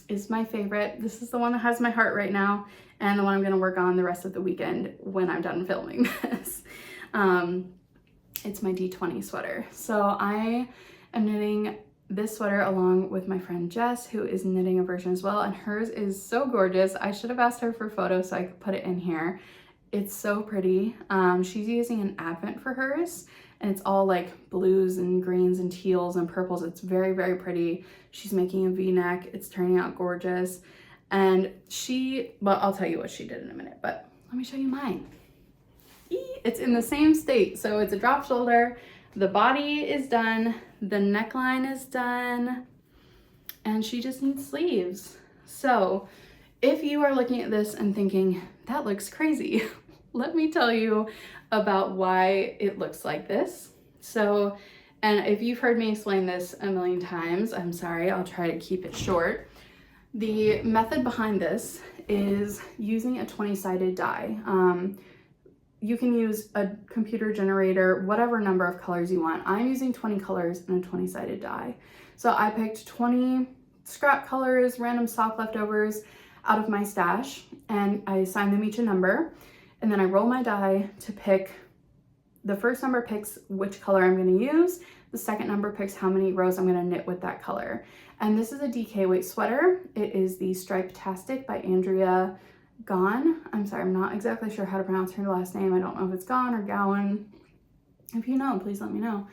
is my favorite. This is the one that has my heart right now, and the one I'm gonna work on the rest of the weekend when I'm done filming this. It's my D20 sweater. So I am knitting this sweater along with my friend Jess, who is knitting a version as well, and hers is so gorgeous. I should have asked her for photos so I could put it in here. It's so pretty. She's using an advent for hers, and it's all like blues and greens and teals and purples. It's very, very pretty. She's making a V-neck. It's turning out gorgeous. And well, I'll tell you what she did in a minute, but let me show you mine. It's in the same state. So it's a drop shoulder. The body is done. The neckline is done. And she just needs sleeves. So if you are looking at this and thinking, that looks crazy, let me tell you about why it looks like this. So, and if you've heard me explain this a million times, I'm sorry, I'll try to keep it short. The method behind this is using a 20-sided die. You can use a computer generator, whatever number of colors you want. I'm using 20 colors in a 20-sided die. So I picked 20 scrap colors, random sock leftovers out of my stash, and I assign them each a number. And then I roll my die to pick, the first number picks which color I'm gonna use. The second number picks how many rows I'm gonna knit with that color. And this is a DK weight sweater. It is the Stripe-tastic by Andrea Gone. I'm sorry, I'm not exactly sure how to pronounce her last name. I don't know if it's Gone or Gowan. If you know, please let me know.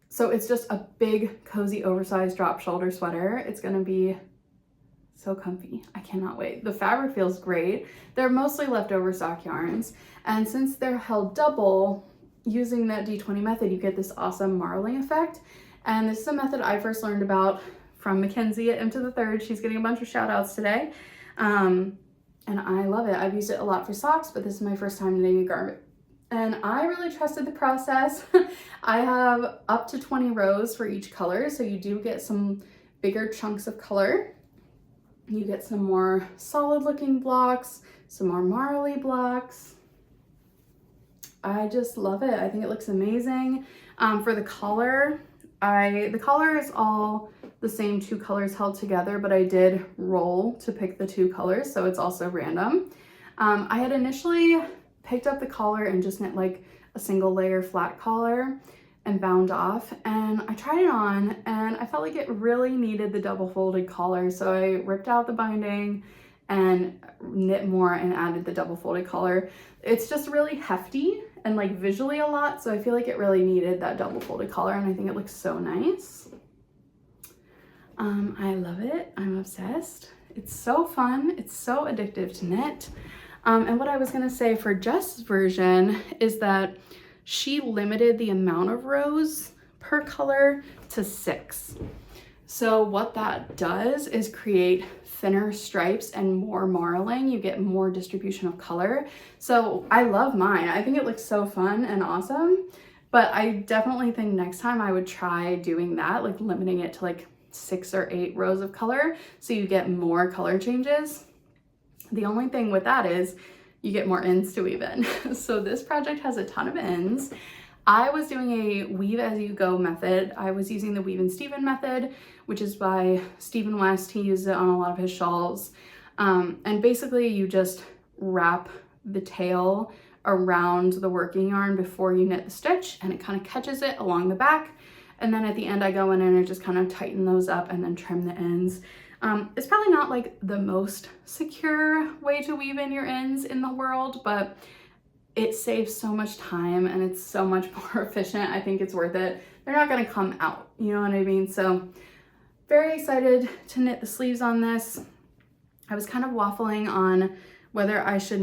So it's just a big, cozy, oversized drop shoulder sweater. It's gonna be so comfy. I cannot wait. The fabric feels great. They're mostly leftover stock yarns. And since they're held double, using that D20 method, you get this awesome marling effect. And this is a method I first learned about from Mackenzie at Into the Third. She's getting a bunch of shout outs today. And I love it. I've used it a lot for socks, but this is my first time knitting a garment. And I really trusted the process. I have up to 20 rows for each color, so you do get some bigger chunks of color. You get some more solid looking blocks, some more marley blocks. I just love it. I think it looks amazing. For the collar, the collar is all the same two colors held together, but I did roll to pick the two colors, so it's also random. I had initially picked up the collar and just knit like a single layer flat collar and bound off, and I tried it on and I felt like it really needed the double folded collar, so I ripped out the binding and knit more and added the double folded collar. It's just really hefty and like visually a lot, so I feel like it really needed that double folded collar, and I think it looks so nice. I love it. I'm obsessed. It's so fun. It's so addictive to knit. And what I was gonna say for Jess's version is that she limited the amount of rows per color to 6. So what that does is create thinner stripes and more marling. You get more distribution of color. So I love mine. I think it looks so fun and awesome, but I definitely think next time I would try doing that, like limiting it to like 6 or 8 rows of color so you get more color changes. The only thing with that is you get more ends to weave in. So this project has a ton of ends. I was doing a weave as you go method. I was using the Weave and Steven method, which is by Stephen West. He uses it on a lot of his shawls. And basically you just wrap the tail around the working yarn before you knit the stitch, and it kind of catches it along the back. And then at the end I go in and I just kind of tighten those up and then trim the ends. It's probably not like the most secure way to weave in your ends in the world, but it saves so much time and it's so much more efficient. I think it's worth it. They're not gonna come out, you know what I mean? So very excited to knit the sleeves on this. I was kind of waffling on whether I should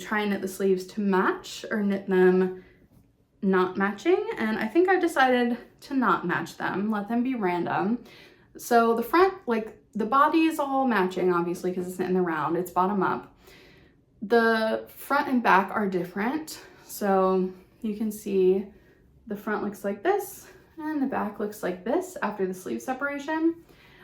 try and knit the sleeves to match or knit them not matching. And I think I've decided to not match them, let them be random. So the front, like the body is all matching, obviously, because it's in the round, it's bottom up. The front and back are different. So you can see the front looks like this and the back looks like this after the sleeve separation.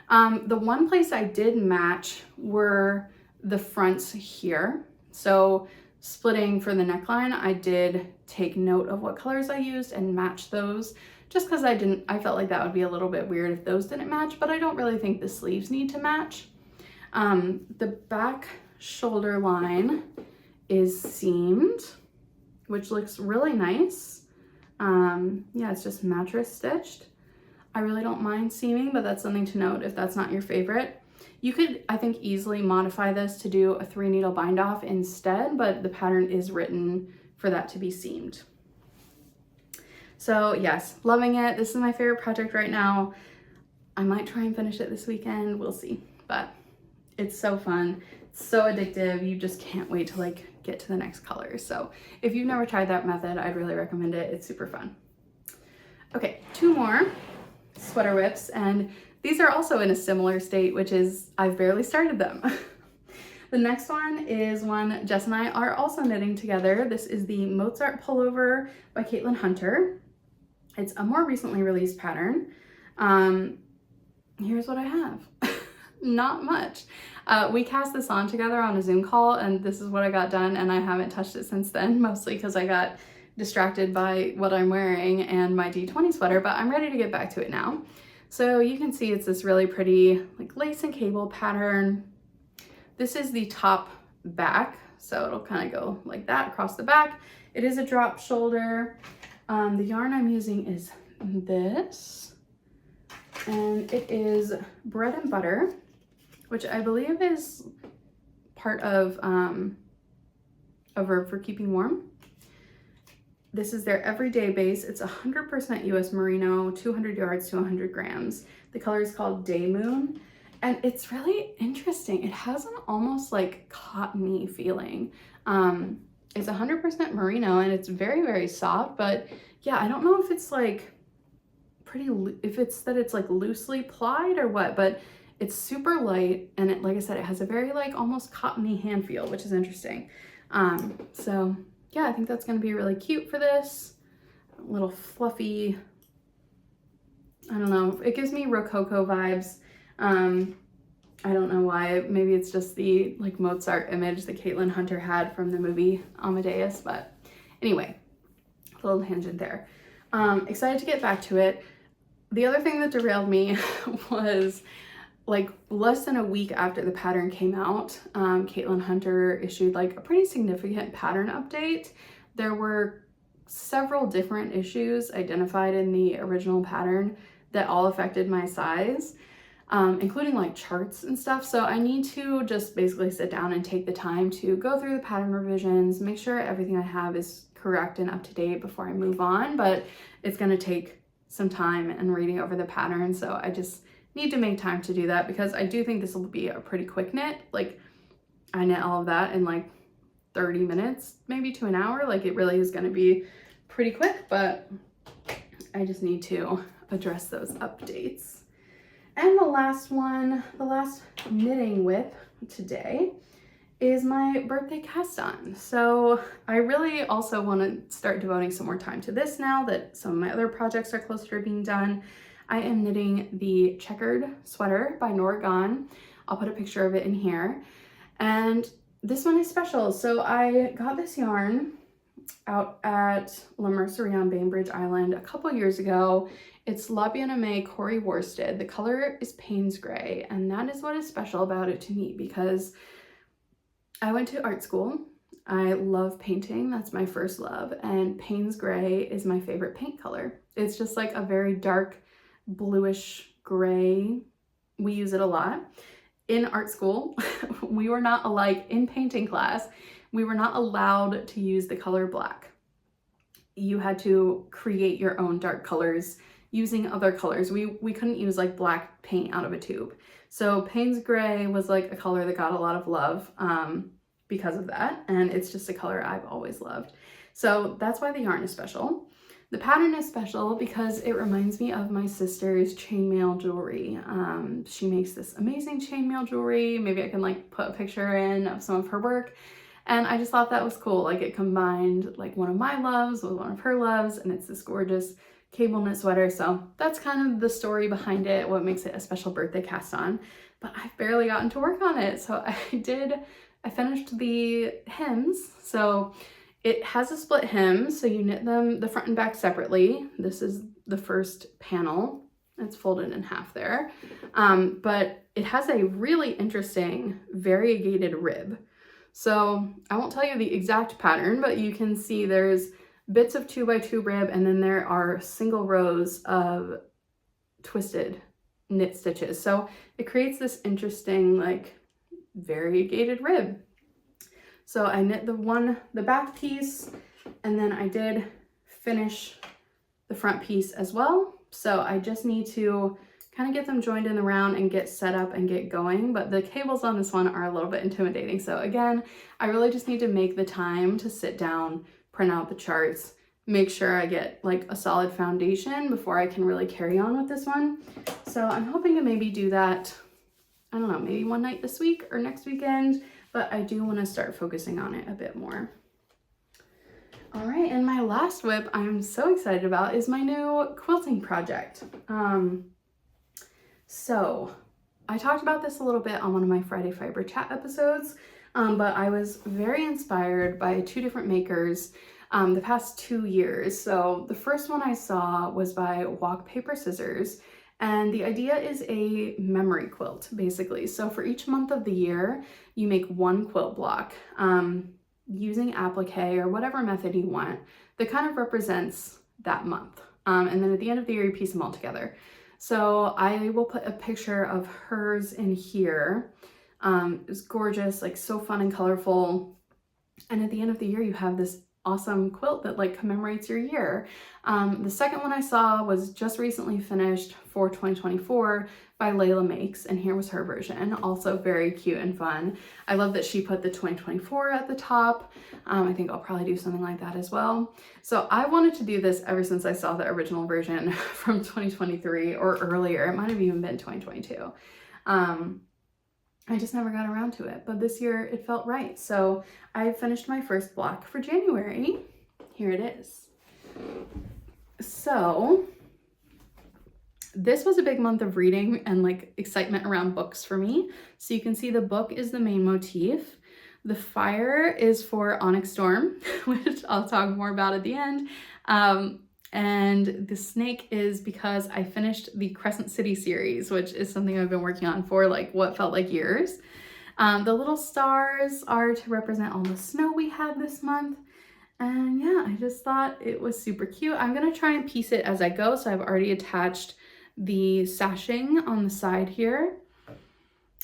The one place I did match were the fronts here. So splitting for the neckline, I did take note of what colors I used and match those, just because I felt like that would be a little bit weird if those didn't match, but I don't really think the sleeves need to match. The back shoulder line is seamed, which looks really nice. Yeah, it's just mattress stitched. I really don't mind seaming, but that's something to note if that's not your favorite. You could, I think, easily modify this to do a 3-needle bind off instead, but the pattern is written for that to be seamed. So yes, loving it. This is my favorite project right now. I might try and finish it this weekend, we'll see, but it's so fun. It's so addictive. You just can't wait to like get to the next color. So if you've never tried that method, I'd really recommend it. It's super fun. Okay, 2 more sweater whips, and these are also in a similar state, which is I've barely started them. The next one is one Jess and I are also knitting together. This is the Mozart Pullover by Caitlin Hunter. It's a more recently released pattern. Here's what I have. Not much. We cast this on together on a Zoom call, and this is what I got done, and I haven't touched it since then, mostly because I got distracted by what I'm wearing and my D20 sweater, but I'm ready to get back to it now. So you can see it's this really pretty like lace and cable pattern. This is the top back, so it'll kind of go like that across the back. It is a drop shoulder. The yarn I'm using is this, and it is Bread and Butter, which I believe is part of a verb for keeping warm. This is their everyday base. It's 100% US merino, 200 yards to 100 grams. The color is called Day Moon, and it's really interesting. It has an almost like cottony feeling. It's 100% merino, and it's very, very soft, but yeah, I don't know if it's like if it's like loosely plied or what, but it's super light, and it, like I said, it has a very like almost cottony hand feel, which is interesting. So yeah, I think that's gonna be really cute for this. A little fluffy, I don't know, it gives me Rococo vibes. I don't know why, maybe it's just the like Mozart image that Caitlin Hunter had from the movie Amadeus, but anyway, a little tangent there. Excited to get back to it. The other thing that derailed me was like less than a week after the pattern came out, Caitlin Hunter issued like a pretty significant pattern update. There were several different issues identified in the original pattern that all affected my size, including like charts and stuff. So I need to just basically sit down and take the time to go through the pattern revisions, make sure everything I have is correct and up to date before I move on, but it's gonna take some time and reading over the pattern. So I just need to make time to do that because I do think this will be a pretty quick knit. Like I knit all of that in like 30 minutes, maybe to an hour. Like it really is going to be pretty quick, but I just need to address those updates. And the last one, the last knitting WIP today is my birthday cast on. So I really also want to start devoting some more time to this now that some of my other projects are closer to being done. I am knitting the checkered sweater by Nora Gone. I'll put a picture of it in here. And this one is special. So I got this yarn out at La Mercerie on Bainbridge Island a couple years ago. It's La Bien-Aimée Corey Worsted. The color is Payne's Gray, and that is what is special about it to me because I went to art school. I love painting. That's my first love, and Payne's Gray is my favorite paint color. It's just like a very dark bluish gray. We use it a lot. In art school, we were not in painting class, we were not allowed to use the color black. You had to create your own dark colors using other colors. We couldn't use like black paint out of a tube. So Payne's Gray was like a color that got a lot of love because of that. And it's just a color I've always loved. So that's why the yarn is special. The pattern is special because it reminds me of my sister's chainmail jewelry. She makes this amazing chainmail jewelry. Maybe I can like put a picture in of some of her work. And I just thought that was cool. Like it combined like one of my loves with one of her loves, and it's this gorgeous cable knit sweater. So that's kind of the story behind it, what makes it a special birthday cast on. But I've barely gotten to work on it. So I finished the hems. So it has a split hem, so you knit them the front and back separately. This is the first panel. It's folded in half there. But it has a really interesting variegated rib. So I won't tell you the exact pattern, but you can see there's bits of 2x2 rib, and then there are single rows of twisted knit stitches. So it creates this interesting like variegated rib. So I knit the back piece, and then I did finish the front piece as well. So I just need to kind of get them joined in the round and get set up and get going. But the cables on this one are a little bit intimidating. So again, I really just need to make the time to sit down, print out the charts, make sure I get like a solid foundation before I can really carry on with this one. So I'm hoping to maybe do that, I don't know, maybe one night this week or next weekend, but I do want to start focusing on it a bit more. All right, and my last WIP I'm so excited about is my new quilting project. So I talked about this a little bit on one of my Friday Fiber Chat episodes, but I was very inspired by two different makers the past 2 years. So the first one I saw was by Walk Paper Scissors, and the idea is a memory quilt, basically. So for each month of the year, you make one quilt block using applique or whatever method you want that kind of represents that month. And then at the end of the year, you piece them all together. So I will put a picture of hers in here. It's gorgeous, like so fun and colorful. And at the end of the year, you have this awesome quilt that like commemorates your year. The second one I saw was just recently finished for 2024 by Layla Makes, and here was her version. Also very cute and fun. I love that she put the 2024 at the top. I think I'll probably do something like that as well. So I wanted to do this ever since I saw the original version from 2023 or earlier. It might have even been 2022. I just never got around to it, but this year it felt right. So I finished my first block for January. Here it is. So this was a big month of reading and like excitement around books for me. So you can see the book is the main motif. The fire is for Onyx Storm, which I'll talk more about at the end. And the snake is because I finished the Crescent City series, which is something I've been working on for like what felt like years. The little stars are to represent all the snow we had this month. And yeah, I just thought it was super cute. I'm gonna try and piece it as I go. So I've already attached the sashing on the side here.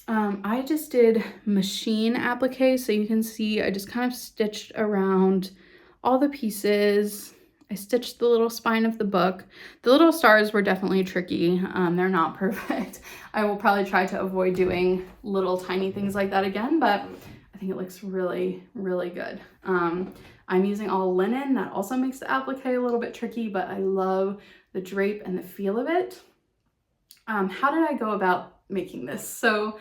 I just did machine applique, so you can see I just kind of stitched around all the pieces. I stitched the little spine of the book. The little stars were definitely tricky. They're not perfect. I will probably try to avoid doing little tiny things like that again, but I think it looks really, really good. I'm using all linen. That also makes the applique a little bit tricky, but I love the drape and the feel of it. How did I go about making this? So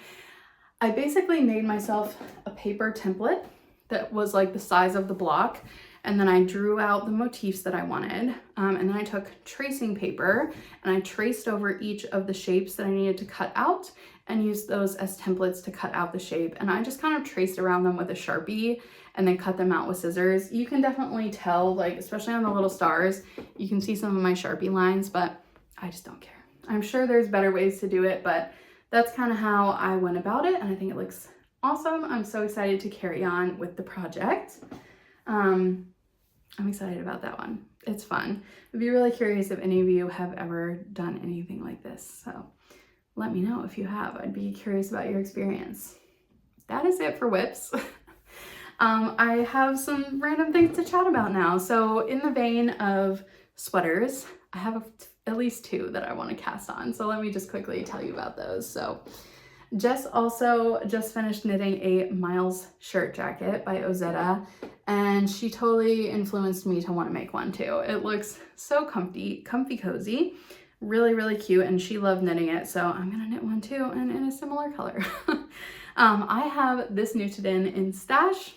I basically made myself a paper template that was like the size of the block. And then I drew out the motifs that I wanted. And then I took tracing paper and I traced over each of the shapes that I needed to cut out and used those as templates to cut out the shape. And I just kind of traced around them with a Sharpie and then cut them out with scissors. You can definitely tell, like, especially on the little stars, you can see some of my Sharpie lines, but I just don't care. I'm sure there's better ways to do it, but that's kind of how I went about it. And I think it looks awesome. I'm so excited to carry on with the project. I'm excited about that one. It's fun. I'd be really curious if any of you have ever done anything like this. So let me know if you have. I'd be curious about your experience. That is it for WIPs. I have some random things to chat about now. So in the vein of sweaters, I have at least 2 that I want to cast on. So let me just quickly tell you about those. So Jess also just finished knitting a Miles shirt jacket by Ozetta, and she totally influenced me to want to make one too. It looks so comfy, cozy, really, really cute, and she loved knitting it, so I'm gonna knit one too, and in a similar color. I have this knitted in stash.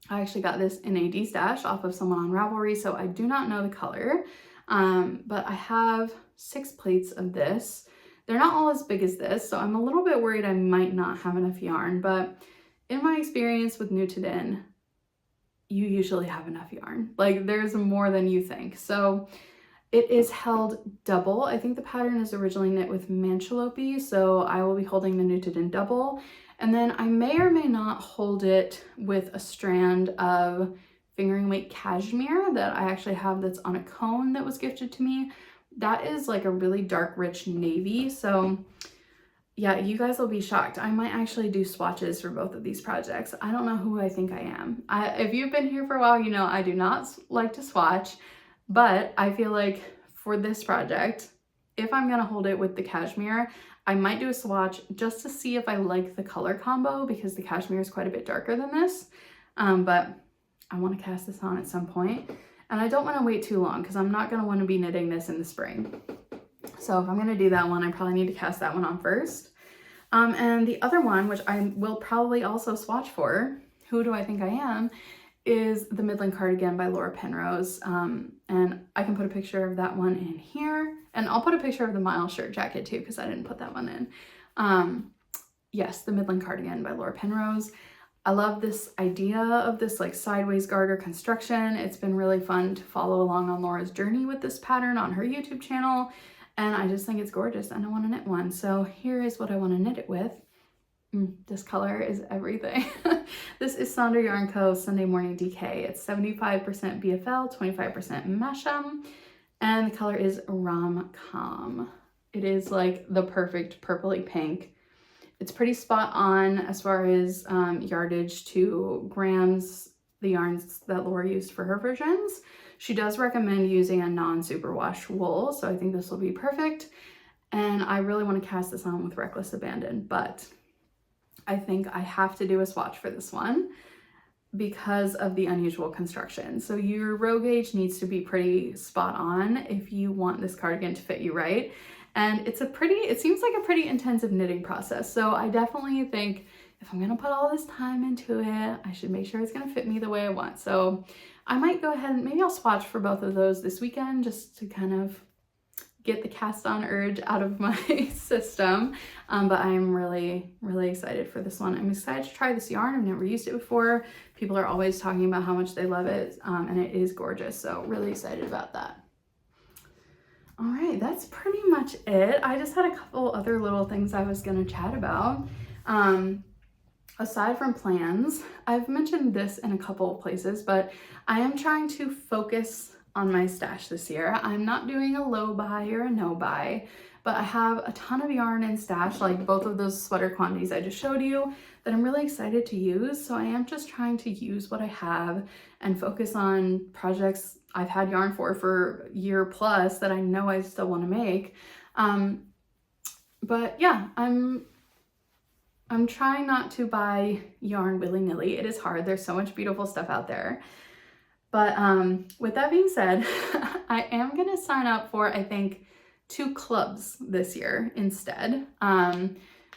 I actually got this in a D-stash off of someone on Ravelry, so I do not know the color, but I have 6 plates of this. They're not all as big as this, so I'm a little bit worried I might not have enough yarn, but in my experience with knitted in, you usually have enough yarn. Like, there's more than you think. So it is held double. I think the pattern is originally knit with Mancholopi, so I will be holding the knitted in double. And then I may or may not hold it with a strand of fingering weight cashmere that I actually have that's on a cone that was gifted to me. That is like a really dark, rich navy. So yeah, you guys will be shocked. I might actually do swatches for both of these projects. I don't know who I think I am. If you've been here for a while, you know I do not like to swatch, but I feel like for this project, if I'm gonna hold it with the cashmere, I might do a swatch just to see if I like the color combo, because the cashmere is quite a bit darker than this. But I want to cast this on at some point. And I don't want to wait too long because I'm not going to want to be knitting this in the spring. So if I'm going to do that one, I probably need to cast that one on first. And the other one, which I will probably also swatch for, who do I think I am, is the Midland Cardigan by Laura Penrose. And I can put a picture of that one in here. And I'll put a picture of the Miles shirt jacket too, because I didn't put that one in. Yes, the Midland Cardigan by Laura Penrose. I love this idea of this like sideways garter construction. It's been really fun to follow along on Laura's journey with this pattern on her YouTube channel. And I just think it's gorgeous and I want to knit one. So here is what I want to knit it with. This color is everything. This is Sonder Yarn Co. Sunday Morning DK. It's 75% BFL, 25% Mesham, and the color is Rom-Com. It is like the perfect purpley pink. It's pretty spot on as far as yardage to grams, the yarns that Laura used for her versions. She does recommend using a non-superwash wool, so I think this will be perfect. And I really want to cast this on with Reckless Abandon, but I think I have to do a swatch for this one because of the unusual construction. So your row gauge needs to be pretty spot on if you want this cardigan to fit you right. And it seems like a pretty intensive knitting process. So I definitely think if I'm gonna put all this time into it, I should make sure it's gonna fit me the way I want. So I might go ahead and maybe I'll swatch for both of those this weekend just to kind of get the cast on urge out of my system. But I'm really, really excited for this one. I'm excited to try this yarn. I've never used it before. People are always talking about how much they love it, and it is gorgeous. So really excited about that. All right, that's pretty much it. I just had a couple other little things I was gonna chat about. Aside from plans, I've mentioned this in a couple of places, but I am trying to focus on my stash this year. I'm not doing a low buy or a no buy, but I have a ton of yarn in stash, like both of those sweater quantities I just showed you, that I'm really excited to use. So I am just trying to use what I have and focus on projects I've had yarn for a year plus that I know I still want to make. But yeah, I'm trying not to buy yarn willy-nilly. It is hard. There's so much beautiful stuff out there. But with that being said, I am going to sign up for, I think, 2 clubs this year instead,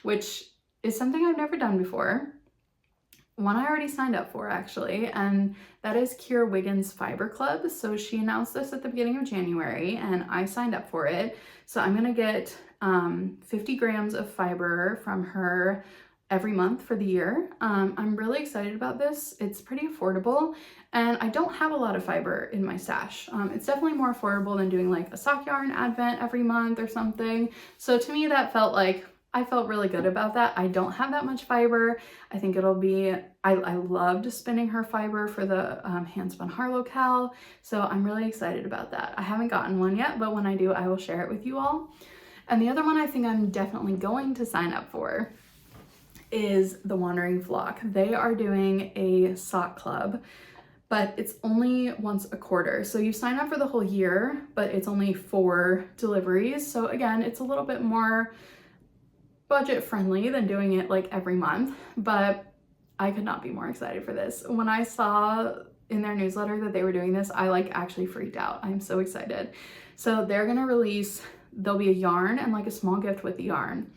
which is something I've never done before. One I already signed up for, actually, and that is Kira Wiggins Fiber Club. So she announced this at the beginning of January, and I signed up for it. So I'm going to get 50 grams of fiber from her every month for the year. I'm really excited about this. It's pretty affordable, and I don't have a lot of fiber in my stash. It's definitely more affordable than doing like a sock yarn advent every month or something. So to me, that felt like, I felt really good about that. I don't have that much fiber. I think it'll be, I loved spinning her fiber for the Handspun Harlo Cal. So I'm really excited about that. I haven't gotten one yet, but when I do, I will share it with you all. And the other one I think I'm definitely going to sign up for is the Wandering Flock. They are doing a sock club, but it's only once a quarter. So you sign up for the whole year, but it's only 4 deliveries. So again, it's a little bit more budget friendly than doing it like every month, but I could not be more excited for this. When I saw in their newsletter that they were doing this, I like actually freaked out. I'm so excited. So they're gonna release, there'll be a yarn and like a small gift with the yarn.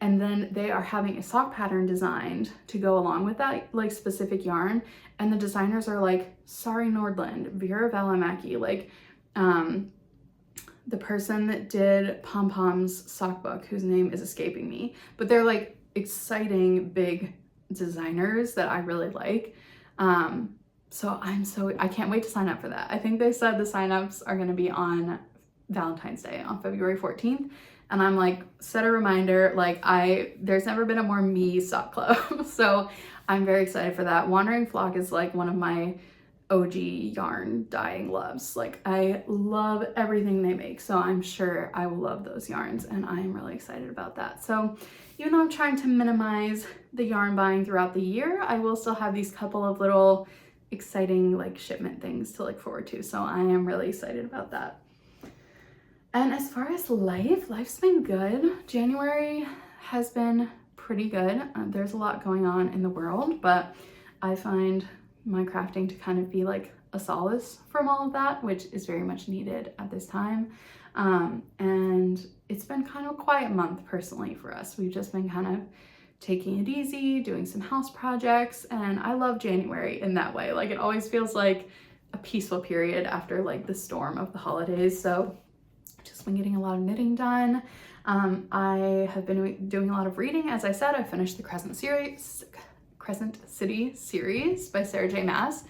And then they are having a sock pattern designed to go along with that like specific yarn. And the designers are like Sari Nordland, Vera Välimäki, like the person that did Pom Pom's sock book, whose name is escaping me, but they're like exciting big designers that I really like. So I can't wait to sign up for that. I think they said the signups are going to be on Valentine's Day on February 14th. And I'm like, set a reminder, like there's never been a more me sock club. So I'm very excited for that. Wandering Flock is like one of my OG yarn dyeing loves. Like I love everything they make. So I'm sure I will love those yarns, and I am really excited about that. So even though I'm trying to minimize the yarn buying throughout the year, I will still have these couple of little exciting like shipment things to look forward to. So I am really excited about that. And as far as life's been good. January has been pretty good. There's a lot going on in the world, but I find my crafting to kind of be like a solace from all of that, which is very much needed at this time. And it's been kind of a quiet month personally for us. We've just been kind of taking it easy, doing some house projects, and I love January in that way. Like it always feels like a peaceful period after like the storm of the holidays. So just been getting a lot of knitting done. I have been doing a lot of reading. As I said, I finished the Crescent City series by Sarah J. Maas.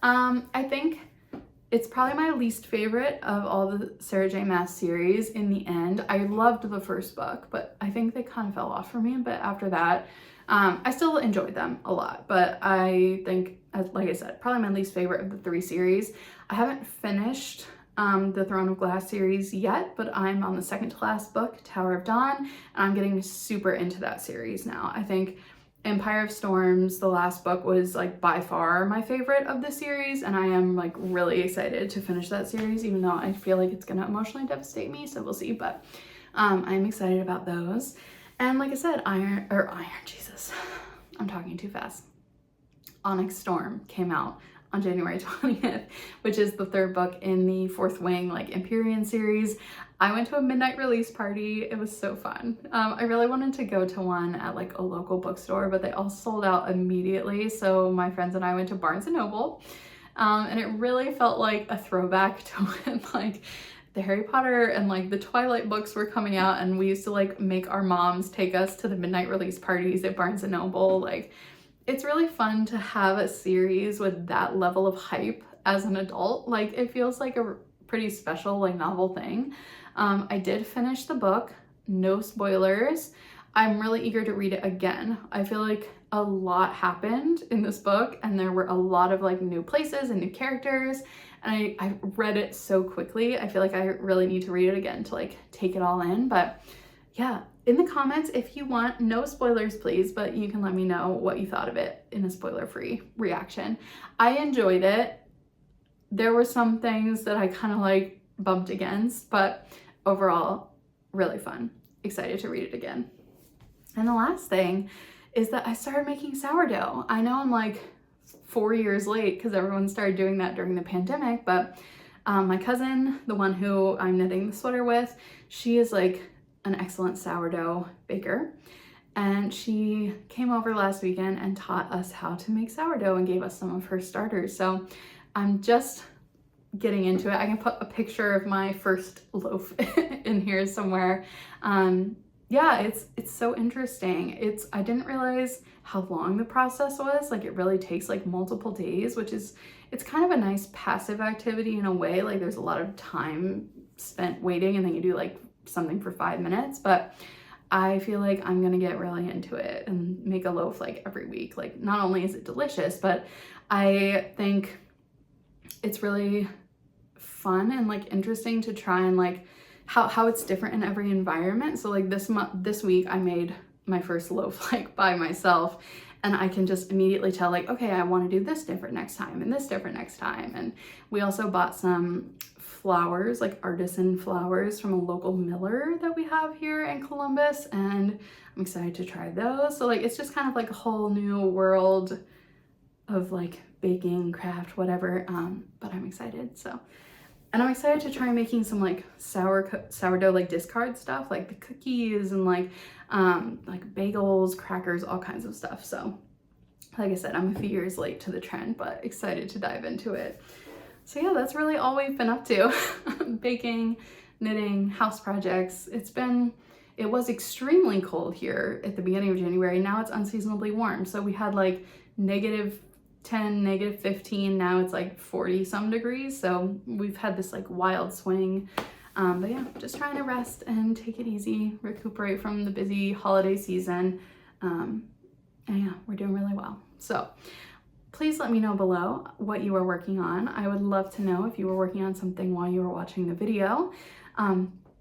I think it's probably my least favorite of all the Sarah J. Maas series in the end. I loved the first book, but I think they kind of fell off for me. But after that, I still enjoyed them a lot. But I think, like I said, probably my least favorite of the 3 series. I haven't finished the Throne of Glass series yet, but I'm on the second to last book, Tower of Dawn, and I'm getting super into that series now. I think Empire of Storms, the last book, was like by far my favorite of the series, and I am like really excited to finish that series, even though I feel like it's gonna emotionally devastate me, so we'll see. But I'm excited about those. And like I said, Jesus, I'm talking too fast. Onyx Storm came out on January 20th, which is the 3rd book in the 4th Wing like Empyrean series. I went to a midnight release party. It was so fun. I really wanted to go to one at like a local bookstore, but they all sold out immediately. So my friends and I went to Barnes & Noble, and it really felt like a throwback to when like the Harry Potter and like the Twilight books were coming out, and we used to like make our moms take us to the midnight release parties at Barnes & Noble. Like it's really fun to have a series with that level of hype as an adult. Like it feels like a pretty special like novel thing. I did finish the book, no spoilers. I'm really eager to read it again. I feel like a lot happened in this book, and there were a lot of like new places and new characters, and I read it so quickly. I feel like I really need to read it again to like take it all in. But yeah, in the comments, if you want, no spoilers please, but you can let me know what you thought of it in a spoiler-free reaction. I enjoyed it. there were some things that I kind of like bumped against, but overall, really fun. Excited to read it again. And the last thing is that I started making sourdough. I know I'm like 4 years late because everyone started doing that during the pandemic, but my cousin, the one who I'm knitting the sweater with, she is like an excellent sourdough baker. And she came over last weekend and taught us how to make sourdough and gave us some of her starters. So I'm just getting into it. I can put a picture of my first loaf in here somewhere. Yeah, it's so interesting. I didn't realize how long the process was. Like, it really takes like multiple days, which is, it's kind of a nice passive activity in a way. Like, there's a lot of time spent waiting and then you do like something for 5 minutes, but I feel like I'm gonna get really into it and make a loaf like every week. Like, not only is it delicious, but I think it's really fun and like interesting to try and like how it's different in every environment. So like this week I made my first loaf like by myself, and I can just immediately tell like, okay, I want to do this different next time and this different next time. And we also bought some flowers, like artisan flowers from a local miller that we have here in Columbus, and I'm excited to try those. So like, it's just kind of like a whole new world of like baking, craft, whatever, but I'm excited. So, and I'm excited to try making some like sourdough like discard stuff, like the cookies and like bagels, crackers, all kinds of stuff. So like I said, I'm a few years late to the trend, but excited to dive into it. So yeah, that's really all we've been up to. Baking, knitting, house projects. It was extremely cold here at the beginning of January. Now it's unseasonably warm. So we had like -10, -15, now it's like 40 some degrees. So we've had this like wild swing. But yeah, just trying to rest and take it easy, recuperate from the busy holiday season. And yeah, we're doing really well. So please let me know below what you are working on. I would love to know if you were working on something while you were watching the video.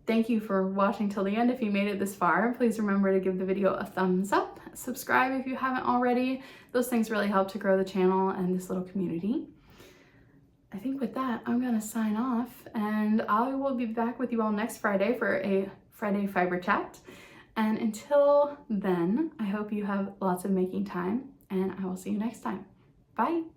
Thank you for watching till the end. If you made it this far, please remember to give the video a thumbs up, subscribe if you haven't already. Those things really help to grow the channel and this little community. I think with that, I'm gonna sign off, and I will be back with you all next Friday for a Friday fiber chat. And until then, I hope you have lots of making time, and I will see you next time. Bye.